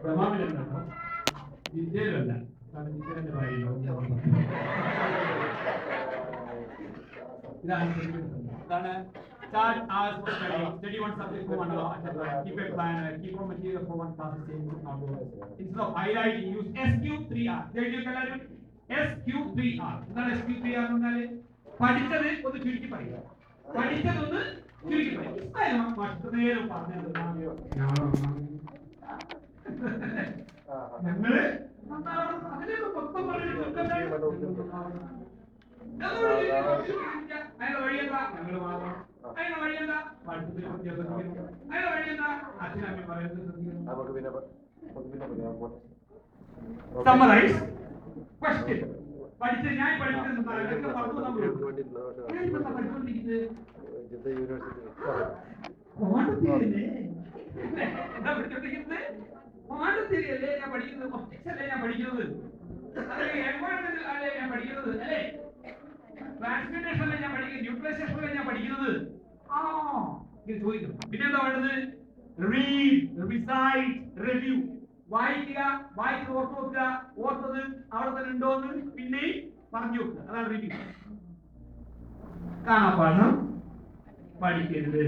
ജവാബിലുണ്ടോ വിദ്യയിലല്ല വിദ്യന്റെ പറയുന്നു ഇതാണ് start as study one subject for 1 hour keep a plan keep on material for one class same instead of highlighting use SQ3R എഴുതിയെല്ലാരും SQ3R എന്താണ് SQ3R എന്നാല് പഠിച്ചത് ഒന്ന് ചുരുക്കി പറയുക പഠിച്ചതൊന്ന് ചുരുക്കി പറയുക നേരം പറഞ്ഞത് ഞങ്ങള് അതിലേക്ക് മൊത്തം പറഞ്ഞിട്ട് അതിന്റെ വഴിയെന്താ ഞങ്ങൾ മാത്രം അതിന്റെ വഴിയെന്താ പഠിത്തത്തിൽ ശ്രദ്ധിക്കുന്നു അതിന്റെ വഴിയെന്താ അച്ഛനമ്മ പറയുന്നത് ശ്രദ്ധിക്കുന്നു സമ്മറൈസ് ക്വസ്റ്റ്യൻ പഠിച്ച ഞാൻ പഠിക്കുന്നത് പാണ്ഡിത്യല്ലേ ഞാൻ പഠിക്കുന്നത് ഒപ്റ്റിക്സ് അല്ലേ ഞാൻ പഠിക്കുന്നത് എൻവയോൺമെന്റ് അല്ലേ ഞാൻ പഠിക്കുന്നത് അല്ലേ ട്രാൻസ്മിറ്റേഷൻ അല്ലേ ഞാൻ പഠിക്കുന്നത് ന്യൂക്ലിയസേഷൻ അല്ലേ ഞാൻ പഠിക്കുന്നത് ഇങ്ങനെ ചോദിക്കുന്നു പിന്നെ എന്താ വേണ്ടത് റീഡ് റിസൈറ്റ് റിവ്യൂ വായിക്കുക വായിച്ച് ഓർത്ത് നോക്കുക ഓർത്തത് അവിടെ തന്നെ ഉണ്ടോന്ന് പിന്നെ പറഞ്ഞു നോക്കുക അതാണ് റിവ്യൂ കാണാപ്പാഠം പഠിക്കരുത്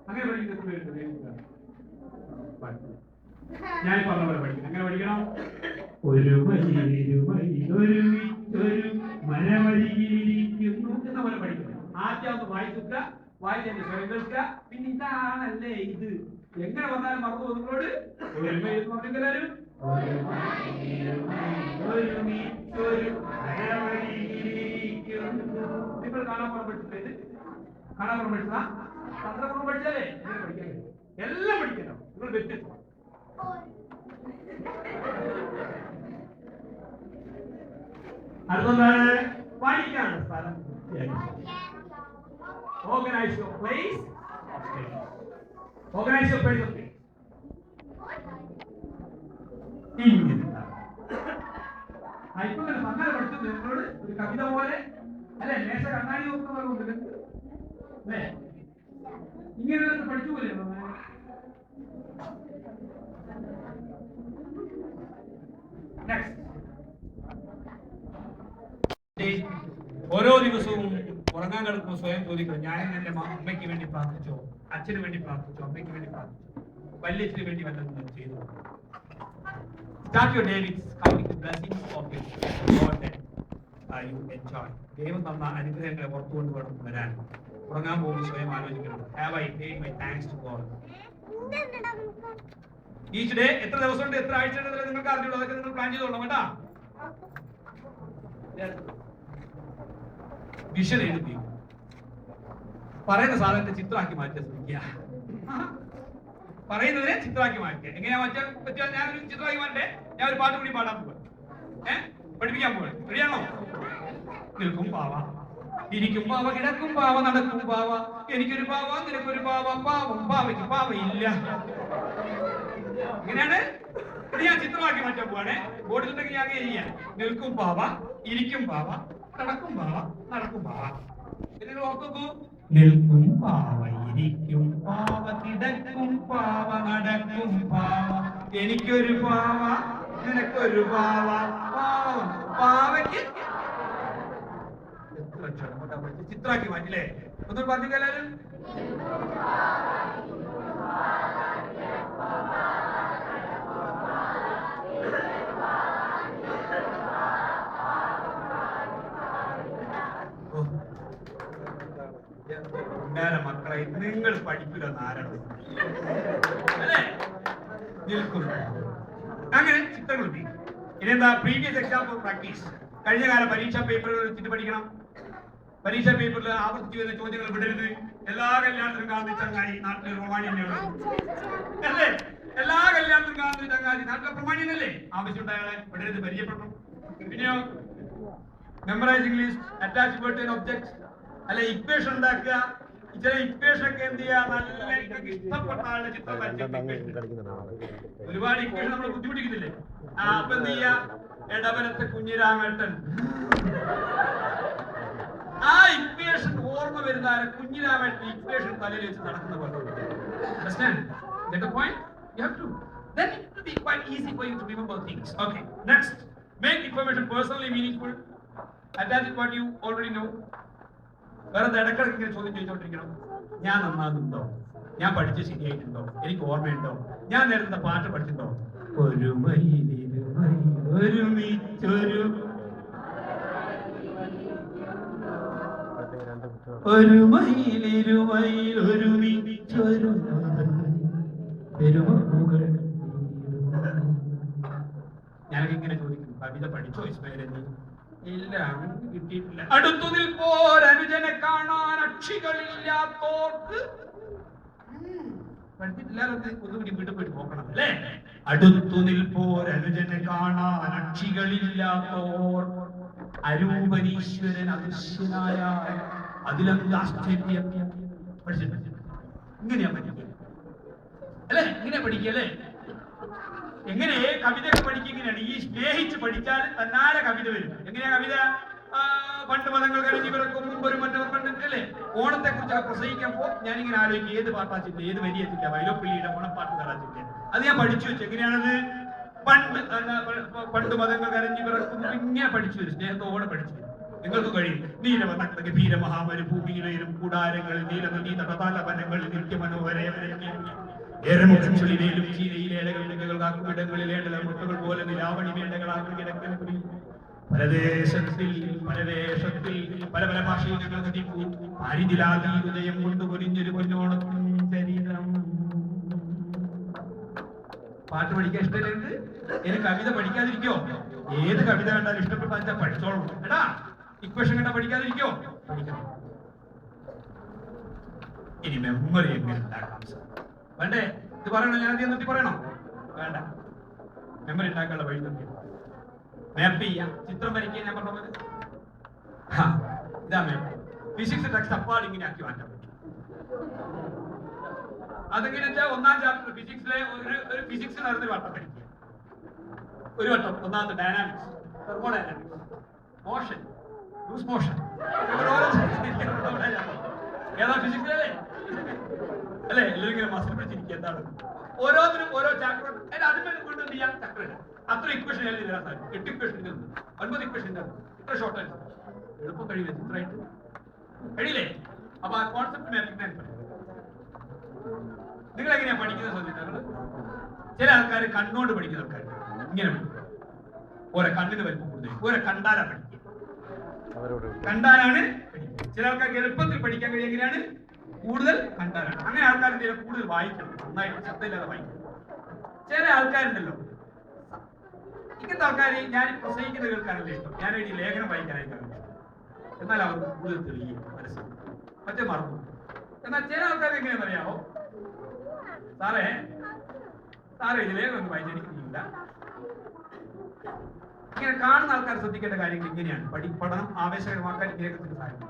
അങ്ങനെ പഠിക്കുന്നത് ഞാൻ പറഞ്ഞ പോലെ പഠിക്കണം അങ്ങനെ പഠിക്കണം ഒരു മരവരിയിരിക്കുന്നു എന്ന പോലെ പഠിക്കണം ആദ്യം ഒന്ന് വായിക്കുക വായിച്ചതിന്റെ സ്വയം കേൾക്കുക പിന്നെ ഇതാണല്ലേ ഇത് എങ്ങനെ വന്നാലും മറന്നു പോകുന്നതോട് പറഞ്ഞെല്ലാരും നിങ്ങൾ കാണാൻ പഠിച്ചിട്ട് കാണാൻ പഠിച്ചതാ തന്ത്രപൂർവ്വം പഠിച്ചാലേ പഠിക്കാൻ എല്ലാം പഠിക്കണം നിങ്ങൾ വ്യത്യസ്തമാണ് അടുത്തൊന്നാണ് പഠിക്കാണ് സ്ഥലം organise your place organise your place of ഇങ്ങനെ ഇപ്പൊ അങ്ങനെ പഠിച്ചു നിങ്ങളോട് ഒരു കവിത പോലെ അല്ലെ മേശ കണ്ണാടി നോക്കുന്നവരുണ്ട് അല്ലേ ഇങ്ങനെ പഠിച്ചു പോലെ ഓരോ ദിവസവും ഉറങ്ങാൻ കിടക്കുമ്പോൾ സ്വയം ചോദിക്കണം ഞാൻ എന്റെ അമ്മയ്ക്ക് വേണ്ടി പ്രാർത്ഥിച്ചോ അച്ഛന് വേണ്ടി പ്രാർത്ഥിച്ചോ അമ്മയ്ക്ക് വേണ്ടി പ്രാർത്ഥിച്ചോ വല്യച്ഛന് വേണ്ടി വല്ലതും ചെയ്തു Start your day with counting the blessings of God that you enjoy. ദൈവം തന്ന അനുഗ്രഹങ്ങളെ ഓർത്തുകൊണ്ട് വേണം വരാൻ ഉറങ്ങാൻ പോകുമ്പോൾ സ്വയം ആലോചിക്കണം Have I paid my thanks to God? Each day എത്ര ദിവസമുണ്ട് എത്ര ആഴ്ചയുണ്ട് നിങ്ങൾക്ക് അറിഞ്ഞുള്ളൂ അതൊക്കെ നിങ്ങൾ പ്ലാൻ ചെയ്തോളാം കേട്ടാ വിഷൻ എഴുതി പറയുന്ന സാധനത്തെ ചിത്രമാക്കി മാറ്റാൻ ശ്രമിക്കുക പറയുന്നതിനെ ചിത്രമാക്കി മാറ്റുക എങ്ങനെയാ മാറ്റാൻ പറ്റുക ഞാനൊരു ചിത്രമാക്കി മാറ്റേ ഞാൻ ഒരു പാട്ട് കൂടി പാടാൻ പോവാ പഠിപ്പിക്കാൻ പോവാ റെഡിയാണോ നിൽക്കും പാവ ഇരിക്കും പാവ കിടക്കും പാവ നടക്കും പാവ എനിക്കൊരു പാവ നിനക്കൊരു പാവ പാവം പാവയ്ക്ക് പാവ ഇല്ല ഇങ്ങനെയാണ് ഇത് ഞാൻ ചിത്രമാക്കി മാറ്റാൻ പോവാണേ ബോർഡിലുണ്ടെങ്കിൽ ഞാൻ അങ്ങനെ ചെയ്യാം നിൽക്കും പാവ ഇരിക്കും പാവ നടക്കും പാവ നടക്കും പാവ പിന്നെ ഓർത്തോക്കൂ നിൽക്കും പാവ ഇരിക്കും പാവ കിടക്കും പാവ നടക്കും പാവ എനിക്കൊരു പാവ നിനക്കൊരു പാവ പാവം പാവയ്ക്ക് ചിത്രാക്കി മാറ്റില്ലേ ഒന്നും പറഞ്ഞു എല്ലാവരും മക്കളെ നിങ്ങൾ പഠിക്കുക നാരണം അല്ലേ നിൽക്കും അങ്ങനെ ചിത്രങ്ങൾ ഇനിയെന്താ പ്രീവിയസ് എക്സാമ്പിൾ പ്രാക്ടീസ് കഴിഞ്ഞ കാല പരീക്ഷാ പേപ്പറുകൾ വെച്ചിട്ട് പഠിക്കണം പരീക്ഷാ പേപ്പറിൽ ആവർത്തിച്ചു വരുന്ന ചോദ്യങ്ങൾ വിടരുത് എല്ലാ കല്യാണത്തിനും കാണുന്ന ചങ്ങായി നാട്ടിലെ പ്രമാണി തന്നെയാണ് അല്ലേ എല്ലാ കല്യാണത്തിനും കാണുന്ന ചങ്ങാതി നാട്ടിലെ പ്രമാണി തന്നെയല്ലേ ആവശ്യമുണ്ട് അയാളെ വിടരുത് പരിചയപ്പെടണം പിന്നെയോ memorise English attach word and objects അല്ലെ ഇക്വേഷൻ ഉണ്ടാക്കുക ചില ഇക്വേഷൻ ഒക്കെ എന്ത് ചെയ്യാ നല്ല ഇഷ്ടപ്പെട്ട ആളുടെ ചിത്രം ഒരുപാട് ഇക്വേഷൻ നമ്മൾ ബുദ്ധിമുട്ടിക്കുന്നില്ലേ അപ്പൊ എന്ത് ചെയ്യാ ഇടവലത്തെ കുഞ്ഞിരാമേട്ടൻ ആ ഇക്വേഷൻ ഓർമ്മ വരുന്ന എന്താ കുഞ്ഞിരാമായിട്ട് ഇക്വേഷൻ തലയിൽ വെച്ച് നടക്കുന്ന പോലെ. Understand? Get the point? You have to. Then it will be quite easy for you to remember things. Okay. Next, make information personally meaningful. Attach it what you already know. വേറെ ഇടക്കിടക്ക് ഇങ്ങനെ ചോദ്യം ചോദിച്ചോണ്ടിരിക്കണം. ഞാൻ നന്നാകുന്നുണ്ടോ? ഞാൻ പഠിച്ച് ശരിയായിട്ടുണ്ടോ? എനിക്ക് ഓർമ്മയുണ്ടോ? ഞാൻ നേരത്തെ പാട്ട് പഠിച്ചിട്ടുണ്ടോ? ഒരു മയിലിരുമയിൽ ഒരുമിച്ചൊരു ഞാനൊക്കെ ഇങ്ങനെ ചോദിക്കും, കവിത പഠിച്ചോ ഇസ്മായിൽ? ഇല്ല, കിട്ടിയിട്ടില്ല. അടുത്തു നിൽപ്പോരനുജനെ കാണാൻ അക്ഷികളില്ലാത്തോർക്ക് പഠിച്ചിട്ടില്ലാതെ ഒന്നുകൂടി വീട്ടിൽ പോയിട്ട് നോക്കണം അല്ലേ? അടുത്തു നിൽപ്പോരനുജനെ കാണാൻ അക്ഷികളില്ലാത്തോർ അരൂപനീശ്വരൻ അദൃശ്യനായ അതിലെന്ത് ആശ്ചര്യം. ഇങ്ങനെയാ പഠിക്കുക അല്ലെ? ഇങ്ങനെയാ പഠിക്കുക അല്ലേ? എങ്ങനെ കവിതയൊക്കെ പഠിക്കുക ഇങ്ങനെയാണ്. ഈ സ്നേഹിച്ച് പഠിച്ചാൽ തന്നാലെ കവിത വരും. എങ്ങനെയാ കവിത? പണ്ട് മതങ്ങൾ കഴിഞ്ഞ് പിറക്കും മുമ്പ് ഒരു മറ്റവർ പണ്ട് അല്ലേ? ഓണത്തെ കുറിച്ചൊക്കെ പ്രസംഗിക്കുമ്പോൾ ഞാനിങ്ങനെ ആലോചിക്കും, ഏത് പാട്ടാച്ചില്ല, ഏത് വരിയച്ചില്ല, വൈലോപ്പിള്ളിയുടെ ഓണപ്പാട്ട് കറാച്ചില്ല. അത് ഞാൻ പഠിച്ചു വെച്ചു. എങ്ങനെയാണത്? പണ്ട് മതങ്ങൾ കരഞ്ഞു പിറക്കും ഇങ്ങനെ പഠിച്ചു വരും, സ്നേഹത്തോടെ പഠിച്ചു വരും. നിങ്ങൾക്ക് കഴിയും. നീലവ ഗംഭീര മഹാമരുഭൂമിയിലും കൂടാരങ്ങളിൽ നീലനദീ തടതാലവനങ്ങളിൽ നിത്യമനോഹരേലും ഏറെമുഖച്ചുളിയിലും ചീരയിലേടകൾ കാക്കുമിടങ്ങളിൽ ഏടല മുട്ടകൾ പോലെ നിലാവണി വേണ്ടകളാക്കി കിടക്കൽ കുടി പരദേശത്തിൽ പരവേഷത്തിൽ പല പല ഭാഷയിൽ ഞങ്ങൾ നടിക്കൂ. പാരിതിലാതി ഹൃദയം കൊണ്ട് പൊരിഞ്ഞൊരു പൊന്നോണത്തിൻ ചരിതം. പാട്ട് പഠിക്കാൻ ഇഷ്ടമില്ലെങ്കിൽ എനിക്ക് കവിത പഠിക്കാതിരിക്കോ? ഏത് കവിത കണ്ടാലും ഇഷ്ടപ്പെട്ടാൽ പഠിച്ചോളൂ. എടാ, ഇക്വേഷൻ കണ്ടാ പഠിക്കാതിരിക്കോ? പഠിക്കണം. ഇനി മെമ്മറി എങ്ങനെ ഉണ്ടാക്കാം? വേണ്ടേ? ഇത് പറയണോ? ഞാൻ ആദ്യം നിർത്തി പറയണോ? വേണ്ട. മെമ്മറി ഉണ്ടാക്കാനുള്ള വഴി നോക്കി മാപ്പ് ചെയ്യാം. ചിത്രം വരയ്ക്കാൻ ഞാൻ പറഞ്ഞത് ഇതാ മാപ്പ്. ഫിസിക്സ് ടെക്സ്റ്റ് അപ്പാട് ഇങ്ങനെ ആക്കി മാറ്റാൻ പറ്റും. അതെങ്ങനെ വെച്ചാൽ ഒന്നാം ചാപ്റ്റർ ഫിസിക്സിലെ ഒരു ഫിസിക്സ് നടന്നൊരു വട്ടം പഠിക്കുക. ഒരു വട്ടം ഒന്നാമത്തെ dynamics, thermodynamics, motion, loose motion. ഏതാ ഫിസിക്സിലല്ലേ അല്ലെ? എല്ലാവരും ഇങ്ങനെ മസിൽ പിടിച്ചിരിക്കുക. എന്താണ് ഓരോന്നിനും ഓരോ ചാപ്റ്റർ. അതിന് വീണ്ടും എന്ത് ചെയ്യാം? ചക്ര അത്ര ഇക്വേഷൻ എഴുതി തരാൻ സാധിക്കും. 8 ഇക്വേഷൻ 9 ഇക്വേഷൻ ഇത്ര ഷോർട്ട് ആയിട്ട് എളുപ്പം കഴിയില്ല. ചിത്രമായിട്ട് കഴിയില്ലേ? അപ്പൊ ആ കോൺസെപ്റ്റ് മാപ്പിംഗ് നിങ്ങൾ എങ്ങനെയാ പഠിക്കുന്ന ശ്രദ്ധിച്ചാൽ ചില ആൾക്കാർ കണ്ണുകൊണ്ട് പഠിക്കുന്ന ആൾക്കാർ ഇങ്ങനെ പഠിക്കും. ഓരോ കണ്ണിന് വലിപ്പം കൂടുതൽ, ഓരോ കണ്ടാലാ പഠിക്കുക. കണ്ടാലാണ് പഠിക്കുക. ചില ആൾക്കാർക്ക് എളുപ്പത്തിൽ പഠിക്കാൻ കഴിയും. എങ്ങനെയാണ്? കൂടുതൽ കണ്ടാലാണ്. അങ്ങനെ ആൾക്കാർ കൂടുതൽ വായിക്കണം, നന്നായിട്ട് ശബ്ദമില്ലാതെ വായിക്കണം. ചില ആൾക്കാരുണ്ടല്ലോ, ഇങ്ങനത്തെ ആൾക്കാർ ഞാൻ പ്രസംഗിക്കുന്ന കേൾക്കാനല്ലേ ഇഷ്ടം, ഞാൻ ഈ ലേഖനം വായിക്കാനായിട്ടാണ് ഇഷ്ടം. എന്നാൽ അവർക്ക് കൂടുതൽ തെളിയും മനസ്സിൽ, മറ്റേ മറന്നു. എന്നാൽ ചില ആൾക്കാർ എങ്ങനെയാണെന്ന് അറിയാമോ? സാറേ ഇത് ലേഖനം ഒന്നും വായിച്ചെനിക്കില്ല. ഇങ്ങനെ കാണുന്ന ആൾക്കാർ ശ്രദ്ധിക്കേണ്ട കാര്യങ്ങൾ ഇങ്ങനെയാണ്. പഠനം ആവേശകരമാക്കാൻ ഇങ്ങനെയൊക്കെ സഹായിക്കും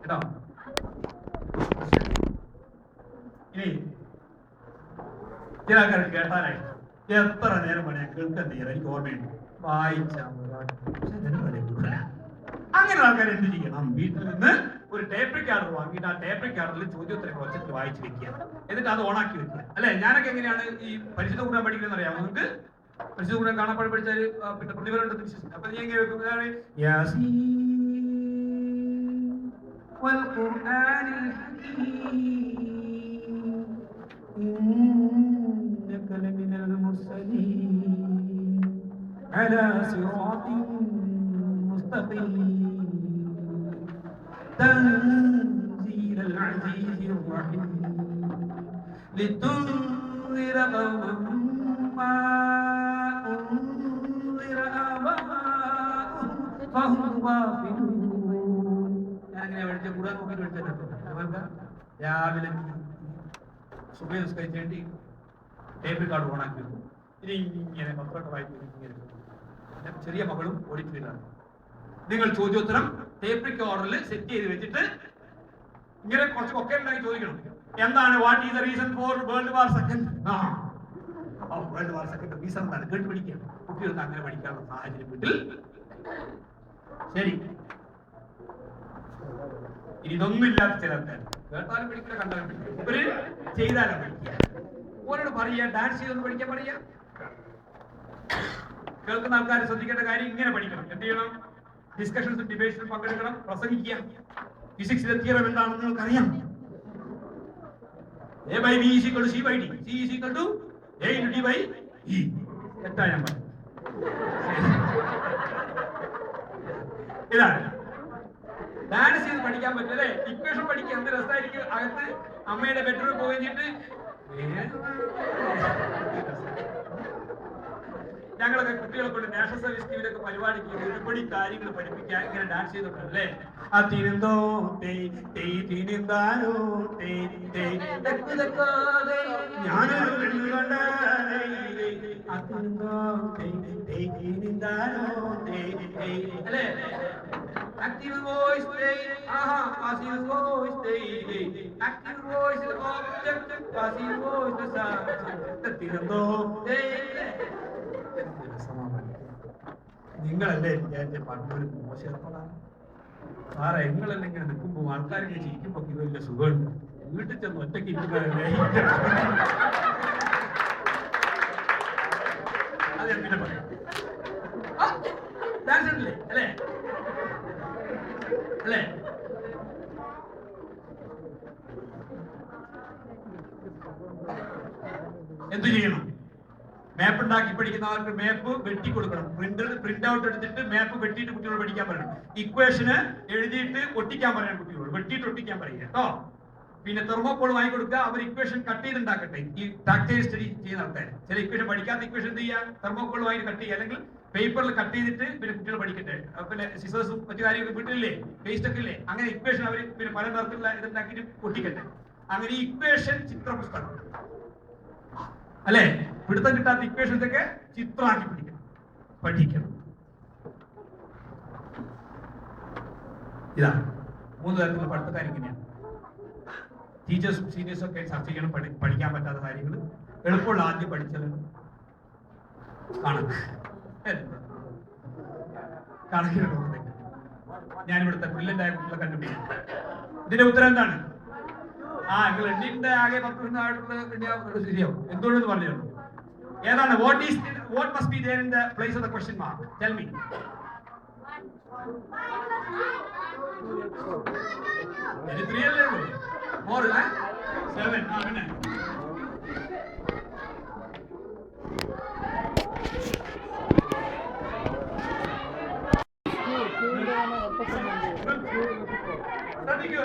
കേട്ടോ. ഇനി ചില ആൾക്കാർക്ക് കേട്ടാനായിട്ട് എത്ര നേരം വേണേ കേൾക്കാൻ തീരാ. എനിക്ക് ഓർമ്മയുണ്ട്, വായിച്ചാൽ അങ്ങനെ ആൾക്കാർ എന്ത് ചെയ്യണം? വീട്ടിൽ നിന്ന് ഒരു ടേപ്പ് റെക്കോർഡർ വാങ്ങിയിട്ട് ആ ടേപ്പ് റെക്കോർഡറിൽ ചോദ്യോത്തരങ്ങൾ ഒച്ചത്തിൽ വായിച്ച് വെക്കുക. എന്നിട്ട് അത് ഓണാക്കി വെക്കുക. അല്ലെ, ഞാനൊക്കെ എങ്ങനെയാണ് ഈ പരിശുദ്ധ ഖുർആൻ പഠിക്കുന്നത് അറിയാമോ നിങ്ങൾക്ക്? പരിശുദ്ധ ഖുർആൻ കാണാപ്പാട് പഠിച്ചാൽ പിന്നെ പ്രതിഫലം ഉണ്ടെന്ന് വിശ്വസിക്കും. അപ്പൊ ഞാൻ ഇങ്ങനെ വെക്കുന്നതാണ് വൽഖുർആനിൽ ഹകീം ഇന്നക ലമിനൽ മുർസലീൻ അലാ സിറാത്തിൻ മുസ്തഖീം തൻസീലൽ അസീസിർ റഹീം ലിതുൻദിറ ഖൗമൻ മാ ഉൻദിറ ആബാഉഹും ഫഹും ഗാഫിലൂൻ. അങ്ങനെ പഠിച്ച ഖുർആൻ നോക്കി പഠിച്ചിട്ടുണ്ട്. രാവിലെ സുബഹി നിസ്കരിച്ചേണ്ടി ടേപ്പ് റെക്കോർഡ് ഓണാക്കി വെക്കും. ഇനി ഇങ്ങനെ പത്രമൊക്കെ വായിക്കും. ഇങ്ങനെ ചെറിയ മകളും ഓടിച്ചിട്ടാണ്. നിങ്ങൾ ചോദ്യോത്തരം ടേപ്പ് റെക്കോർഡറിൽ സെറ്റ് ചെയ്ത് വെച്ചിട്ട് ഇങ്ങനെ കുറച്ച് ഒക്കെ ഉണ്ടാക്കി ചോദിക്കണം. എന്താണ് what is the reason for world war second? World war second reason എന്താണ്? കേട്ട് പഠിക്കുക. കുട്ടികൾക്ക് അങ്ങനെ പഠിക്കാനുള്ള സാഹചര്യം വീട്ടിൽ. ശരി, ഇനി ഇതൊന്നും ഇല്ലാത്ത ചില ആൾക്കാർ കേട്ടാലും പഠിക്കില്ല, കണ്ടാലും പഠിക്കില്ല, ഇവര് ചെയ്താലും പഠിക്കുക. ഓരോട് പറയാ ഡാൻസ് ചെയ്തൊന്ന് പഠിക്കാൻ പറയാ. കേൾക്കുന്ന ആൾക്കാർ ശ്രദ്ധിക്കേണ്ട കാര്യം ഇങ്ങനെ പഠിക്കണം. എന്ത് ചെയ്യണം? ഡിസ്കഷൻസും ഡിബേറ്റ്സിലും പങ്കെടുക്കണം, പ്രസംഗിക്കുക. ഫിസിക്സിലെ തിയറം എന്താണെന്ന് നിങ്ങൾക്ക് അറിയാം. A by B is equal to C by D. C is equal to A into D by E. തെറ്റാ ഞാൻ പറഞ്ഞു. ഇതാണ് ഡാൻസ് ചെയ്ത് പഠിക്കാൻ പറ്റല്ലേ. ഇക്വേഷൻ പഠിക്കാൻ എന്ത് രസമായിരിക്കും. അകത്ത് അമ്മയുടെ ബെഡ്റൂമിൽ പോയി കഴിഞ്ഞിട്ട് ഞങ്ങളൊക്കെ കുട്ടികളെ കൊണ്ട് നാഷണൽ സർവീസ് സ്കീമിലൊക്കെ പരിപാടിക്ക് ഒരുപടി കാര്യങ്ങൾ പഠിപ്പിക്കാൻ ഇങ്ങനെ ഡാൻസ് ചെയ്തിട്ടുണ്ടല്ലേ. അതിനെന്തോ ഞാനൊരു പെണ്ണു അല്ലേ. Active voice passive voice active voice the object, passive voice the subject. നിങ്ങളല്ലേ വിചാരിച്ച പണ്ടൊരു മോശമാണ് സാറേ. നിങ്ങളെല്ലാം ഇങ്ങനെ നിൽക്കുമ്പോൾ ആൾക്കാർക്ക് ചിരിക്കുമ്പോ ഇത് വലിയ സുഖമുണ്ട്. വീട്ടിൽ ചെന്ന് ഒറ്റയ്ക്ക് ഇരിക്കുന്നതല്ലേ. അത് ഞാൻ പിന്നെ പറയാം. ഡാൻസ് ഉണ്ടല്ലേ അല്ലേ അല്ലേ. എന്തു ചെയ്യണം? മാപ്പ് ഉണ്ടാക്കി പഠിക്കുന്ന ആൾക്ക് മാപ്പ് വെട്ടി കൊടുക്കണം. പ്രിന്റ് ഔട്ട് എടുത്തിട്ട് മാപ്പ് വെട്ടിയിട്ട് കുട്ടികളോട് പഠിക്കാൻ പറയണം. ഇക്വേഷന് എഴുതിയിട്ട് ഒട്ടിക്കാൻ പറയണം കുട്ടികളോട്. വെട്ടിയിട്ട് ഒട്ടിക്കാൻ പറയുക കേട്ടോ. പിന്നെ തെർമോകോൾ വാങ്ങി കൊടുക്കുക. അവർ ഇക്വേഷൻ കട്ട് ചെയ്തുണ്ടാക്കട്ടെ. ഈ ടാക്ടൈൽ സ്റ്റഡി ചെയ്യുന്ന ആൾക്കാർ ചില ഇക്വേഷൻ പഠിക്കാത്ത ഇക്വേഷൻ എന്ത് ചെയ്യാൻ തെർമോകോൾ വാങ്ങി കട്ട് ചെയ്യുക, അല്ലെങ്കിൽ പേപ്പറിൽ കട്ട് ചെയ്തിട്ട് പിന്നെ കുട്ടികൾ പഠിക്കട്ടെ. പിന്നെ സിസേഴ്സും മറ്റു കാര്യങ്ങളൊക്കെ വീട്ടിലില്ലേ, പേസ്റ്റ് ഒക്കെ ഇല്ലേ, അങ്ങനെ ഇക്വേഷൻ അവർ പിന്നെ പല നിറത്തിലുള്ള ഇതുണ്ടാക്കിയിട്ട് ഒട്ടിക്കട്ടെ. അങ്ങനെ ഈ ഇക്വേഷൻ ചിത്ര പുസ്തകം അല്ലെ. പിടുത്തം കിട്ടാത്ത ഇക്വേഷൻസ് ഒക്കെ ചിത്രമാക്കി പഠിക്കണം. ഇതാണ് 3 തരത്തിലുള്ള പഠിത്തക്കാർ ഇങ്ങനെയാണ്. ടീച്ചേഴ്സും സീനിയേഴ്സും ഒക്കെ ചർച്ച ചെയ്യണം. പഠിക്കാൻ പറ്റാത്ത കാര്യങ്ങൾ എളുപ്പമുള്ള ആദ്യം പഠിച്ചത് കണക്കിന് ലോകത്തേക്ക്. ഞാനിവിടുത്തെ ബ്രില്യൻ്റ് ആയ കുട്ടികളെ കണ്ടുപിടിക്കും. ഇതിന്റെ ഉത്തരം എന്താണ്? നിങ്ങൾ എണ്ണിന്റെ ആകെ 10 ആയിട്ടുള്ള ശരിയാവും. എന്തുകൊണ്ടെന്ന് പറഞ്ഞു ഏതാണ്? what must be there in the place of the question mark? Tell me. Any 3 അല്ലേ ഉള്ളൂ? More 7. പിന്നെ ശ്രദ്ധിക്കൂ.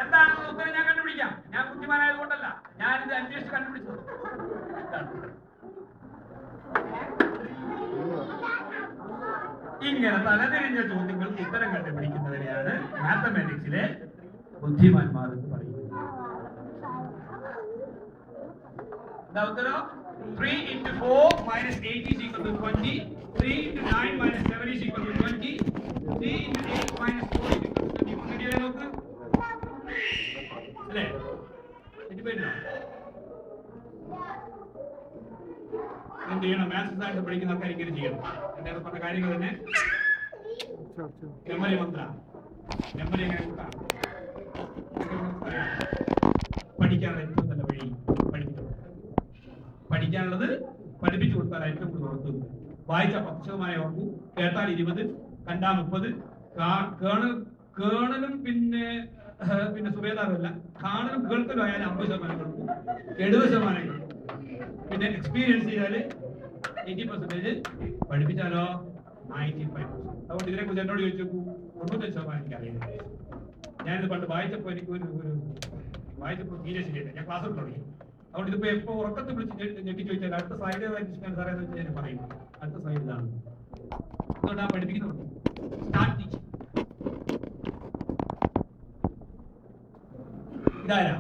എന്താണെന്ന് ഉത്തരം ഞാൻ കണ്ടുപിടിക്കാം. ഞാൻ ബുദ്ധിമാനായത് കൊണ്ടല്ല, ഞാനിത് അന്വേഷിച്ച് കണ്ടുപിടിച്ചത്. ഇങ്ങനെ തലതിരിഞ്ഞ ചോദ്യങ്ങൾക്ക് ഉത്തരം കണ്ടുപിടിക്കുന്നവരെയാണ് മാത്തമാറ്റിക്സിലെ ബുദ്ധിമാന്മാർ എന്ന് പറയുന്നത്. എന്താ ഉത്തരം? 3 into 4 minus 8 is equal to 20. 3 into 9 minus 7 is equal to 20. 3 into 8 minus 4 is equal to 20. നോക്ക് അല്ലേ. എന്ത് ചെയ്യണം? മാത്സ് സയൻസ് പഠിക്കുന്ന ആൾക്കാർ ഇങ്ങനെ ചെയ്യണം. എന്റെ പറഞ്ഞ കാര്യങ്ങൾ തന്നെ മെമ്മറി മന്ത്ര. മെമ്മറി എങ്ങനെ കൂട്ടാം? പഠിക്കാനുള്ള ഏറ്റവും നല്ല വഴി പഠിക്കാനുള്ളത് പഠിപ്പിച്ചു കൊടുത്താൽ ഏറ്റവും കൂടുതൽ ഉറപ്പ്. വായിച്ച 10% ഉറപ്പു, കേട്ടാൽ 20, കണ്ടാൽ 30. കേണലും പിന്നെ സുബേദാറുമല്ല, കാണലും കേൾക്കലും ആയാലും 50% കൊടുക്കും, 70% കൊടുക്കും. പിന്നെ എക്സ്പീരിയൻസ് ചെയ്താൽ 80%, പഠിപ്പിച്ചാലോ 95%. അതുകൊണ്ട് ഇതിനെ കുറിച്ച് എന്നോട് ചോദിച്ചു 95% എനിക്ക് അറിയില്ല. ഞാനിത് പണ്ട് വായിച്ചപ്പോൾ എനിക്ക് വായിച്ചപ്പോൾ തീരെ ശരിയല്ല. ഞാൻ ക്ലാസ് തുടങ്ങി. അതുകൊണ്ട് ഇതിപ്പോ എപ്പോ ഉറക്കത്തിൽ വിളിച്ച് ഞെട്ടി ചോദിച്ചാൽ അടുത്ത സ്ലൈഡ് ഏതായിരിക്കും സാറേ എന്ന് ഞാൻ പറയും. അടുത്ത സ്ലൈഡ് ഇതാണ്. അതുകൊണ്ട് ആ പഠിപ്പിക്കുന്നുണ്ട്. Start teaching. ഇതാരാ?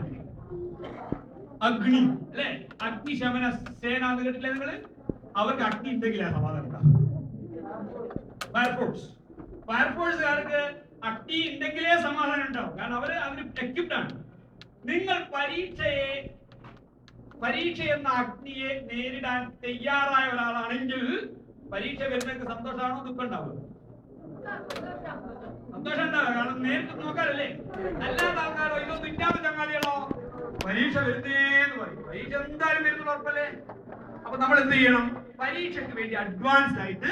അഗ്നി അല്ലെ. അഗ്നിശമന സേന എന്ന് കേട്ടില്ലേ നിങ്ങള്? അവർക്ക് അഗ്നി ഉണ്ടെങ്കിലാ സമാധാനം ഉണ്ടാവും. ഫയർഫോഴ്സുകാർക്ക് അഗ്നി ഉണ്ടെങ്കിലേ സമാധാനം ഉണ്ടാവും. കാരണം അവര് എക്യുപ്ഡ് ആണ്. നിങ്ങൾ പരീക്ഷ എന്ന അഗ്നിയെ നേരിടാൻ തയ്യാറായ ഒരാളാണെങ്കിൽ പരീക്ഷ വരുന്നവർക്ക് സന്തോഷമാണോ ദുഃഖം ഉണ്ടാവുക? സന്തോഷം ഉണ്ടാവുക. കാരണം നേരിട്ട് നോക്കാനല്ലേ, അല്ലാതെ ആൾക്കാരോ ഇതൊന്നും ഇല്ലാത്ത ചങ്ങാതികളോ പരീക്ഷ വരുന്നേന്ന് പറയും. പരീക്ഷ എന്തായാലും വരുന്നുള്ള ഉറപ്പല്ലേ. അപ്പൊ നമ്മൾ എന്ത് ചെയ്യണം? പരീക്ഷയ്ക്ക് വേണ്ടി അഡ്വാൻസ്ഡ് ആയിട്ട്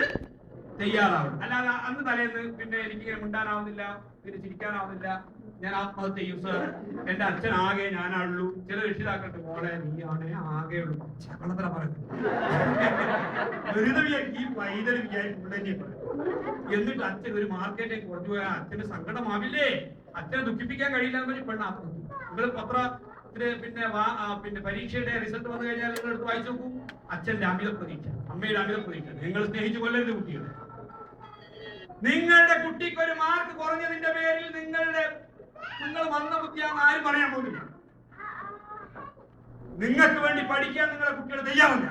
തയ്യാറാവണം. അല്ലാതെ അന്ന് തലേന്ന് പിന്നെ എനിക്കിങ്ങനെ മിണ്ടാനാവുന്നില്ല, പിന്നെ ചിരിക്കാനാവുന്നില്ല, ഞാൻ ആത്മഹത്യ ചെയ്യും സർ, എന്റെ അച്ഛൻ ആകെ ഞാനാണുള്ളൂ. ചില രക്ഷിതാക്കളുടെ മോളെ നീയാണ് ആകെ ഉള്ളൂ ചകളത്ര പറയുന്നത്. ഈ വൈദ്യുതിയായി ഉള്ളനെ പറയും. എന്നിട്ട് അച്ഛൻ ഒരു മാർക്കറ്റിലേക്ക് കുറഞ്ഞു പോയാൽ അച്ഛന് സങ്കടമാവില്ലേ? അച്ഛനെ ദുഃഖിപ്പിക്കാൻ കഴിയില്ല എന്ന് പെണ്ണ് ആത്മഹത്യ. നിങ്ങൾ പിന്നെ പരീക്ഷയുടെ റിസൾട്ട് വന്നു കഴിഞ്ഞാൽ നിങ്ങൾ എടുത്ത് വായിച്ചു നോക്കൂ. അച്ഛന്റെ അമിത പ്രതീക്ഷ, അമ്മയുടെ അമിത പ്രതീക്ഷ. നിങ്ങൾ സ്നേഹിച്ചു കൊല്ലരുത് കുട്ടികളെ. നിങ്ങളുടെ കുട്ടിക്ക് ഒരു മാർക്ക് കുറഞ്ഞതിന്റെ പേരിൽ നിങ്ങൾ മന്ദബുദ്ധിയാണെന്ന് ആരും പറയാൻ പോകുന്നില്ല. നിങ്ങൾക്ക് വേണ്ടി പഠിക്കാൻ നിങ്ങളെ കുട്ടികൾ തയ്യാറല്ല.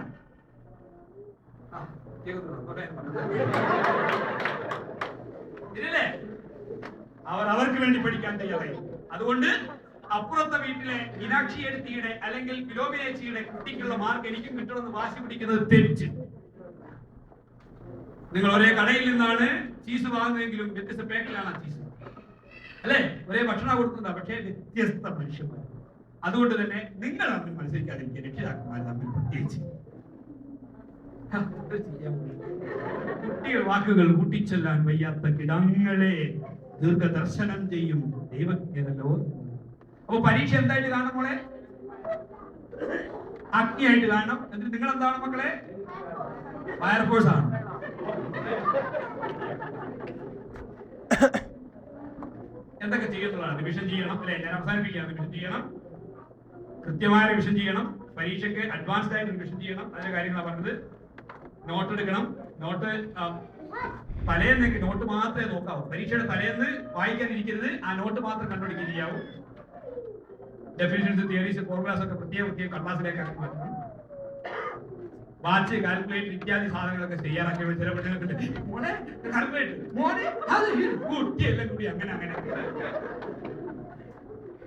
ഇല്ലേ? അവർക്ക് വേണ്ടി പഠിക്കാൻ തയ്യാറായി. അതുകൊണ്ട് അപ്പുറത്തെ വീട്ടിലെ മീനാക്ഷി എഴുത്തിയുടെ അല്ലെങ്കിൽ ഫിലോമിനേച്ചിയുടെ കുട്ടിക്കുള്ള മാർക്ക് എനിക്കും കിട്ടണമെന്ന് വാശി പിടിക്കുന്നത് തെറ്റ്. നിങ്ങൾ ഒരേ കടയിൽ നിന്നാണ് ചീസ് വാങ്ങുന്നതെങ്കിലും വ്യത്യസ്ത പാക്കിലാണ് ചീസ്, അല്ലെ? ഒരേ ഭക്ഷണം കൊടുക്കുന്ന പക്ഷേ വ്യത്യസ്ത മനുഷ്യന്മാർ. അതുകൊണ്ട് തന്നെ നിങ്ങൾ തമ്മിൽ മത്സരിക്കാതിരിക്കുക, രക്ഷിതാക്കന്മാർ തമ്മിൽ പ്രത്യേകിച്ച്. കുട്ടികൾ വാക്കുകൾ കൂട്ടിച്ചൊല്ലാൻ വയ്യാത്ത കിടങ്ങളെ ദീർഘദർശനം ചെയ്യും ദൈവജ്ഞനല്ലോ. അപ്പൊ പരീക്ഷ എന്തായിട്ട് കാണണം മോളെ? അഗ്നിയായിട്ട് കാണണം. എന്നിട്ട് നിങ്ങൾ എന്താണ് മക്കളെ? ഫയർഫോഴ്സ് ആണ്. എന്തൊക്കെ ചെയ്യുന്നതാണ്? റിവിഷൻ ചെയ്യണം, അല്ലെ? ഞാൻ അവസാനിപ്പിക്കുകയാണ്. റിവിഷൻ ചെയ്യണം, കൃത്യമായ റിവിഷൻ ചെയ്യണം. പരീക്ഷയ്ക്ക് അഡ്വാൻസ്ഡ് ആയിട്ട് റിവിഷൻ ചെയ്യണം. അതിന്റെ കാര്യങ്ങളാണ് പറഞ്ഞത്. നോട്ട് എടുക്കണം. നോട്ട് തലേന്ന് നോട്ട് മാത്രമേ നോക്കാവൂ. പരീക്ഷയുടെ തലേന്ന് വായിക്കാനിരിക്കരുത്. ആ നോട്ട് മാത്രം കണ്ടുപിടിക്കുക ചെയ്യാവൂ. ഡെഫിനിഷൻസ്, തിയറീസ്, ഫോർമുലാസ് ഒക്കെ പ്രത്യേക കടലാസിലേക്ക് ആക്കി മാറ്റണം. വാച്ച്, കാൽക്കുലേറ്റർ ഇത്യാദി സാധനങ്ങളൊക്കെ തയ്യാറാക്കി ചില കുട്ടികൾക്കുണ്ട്. മോനെ കാൽക്കുലേറ്റർ, മോനെ കുട്ടിയെല്ലാം കൂടി അങ്ങനെ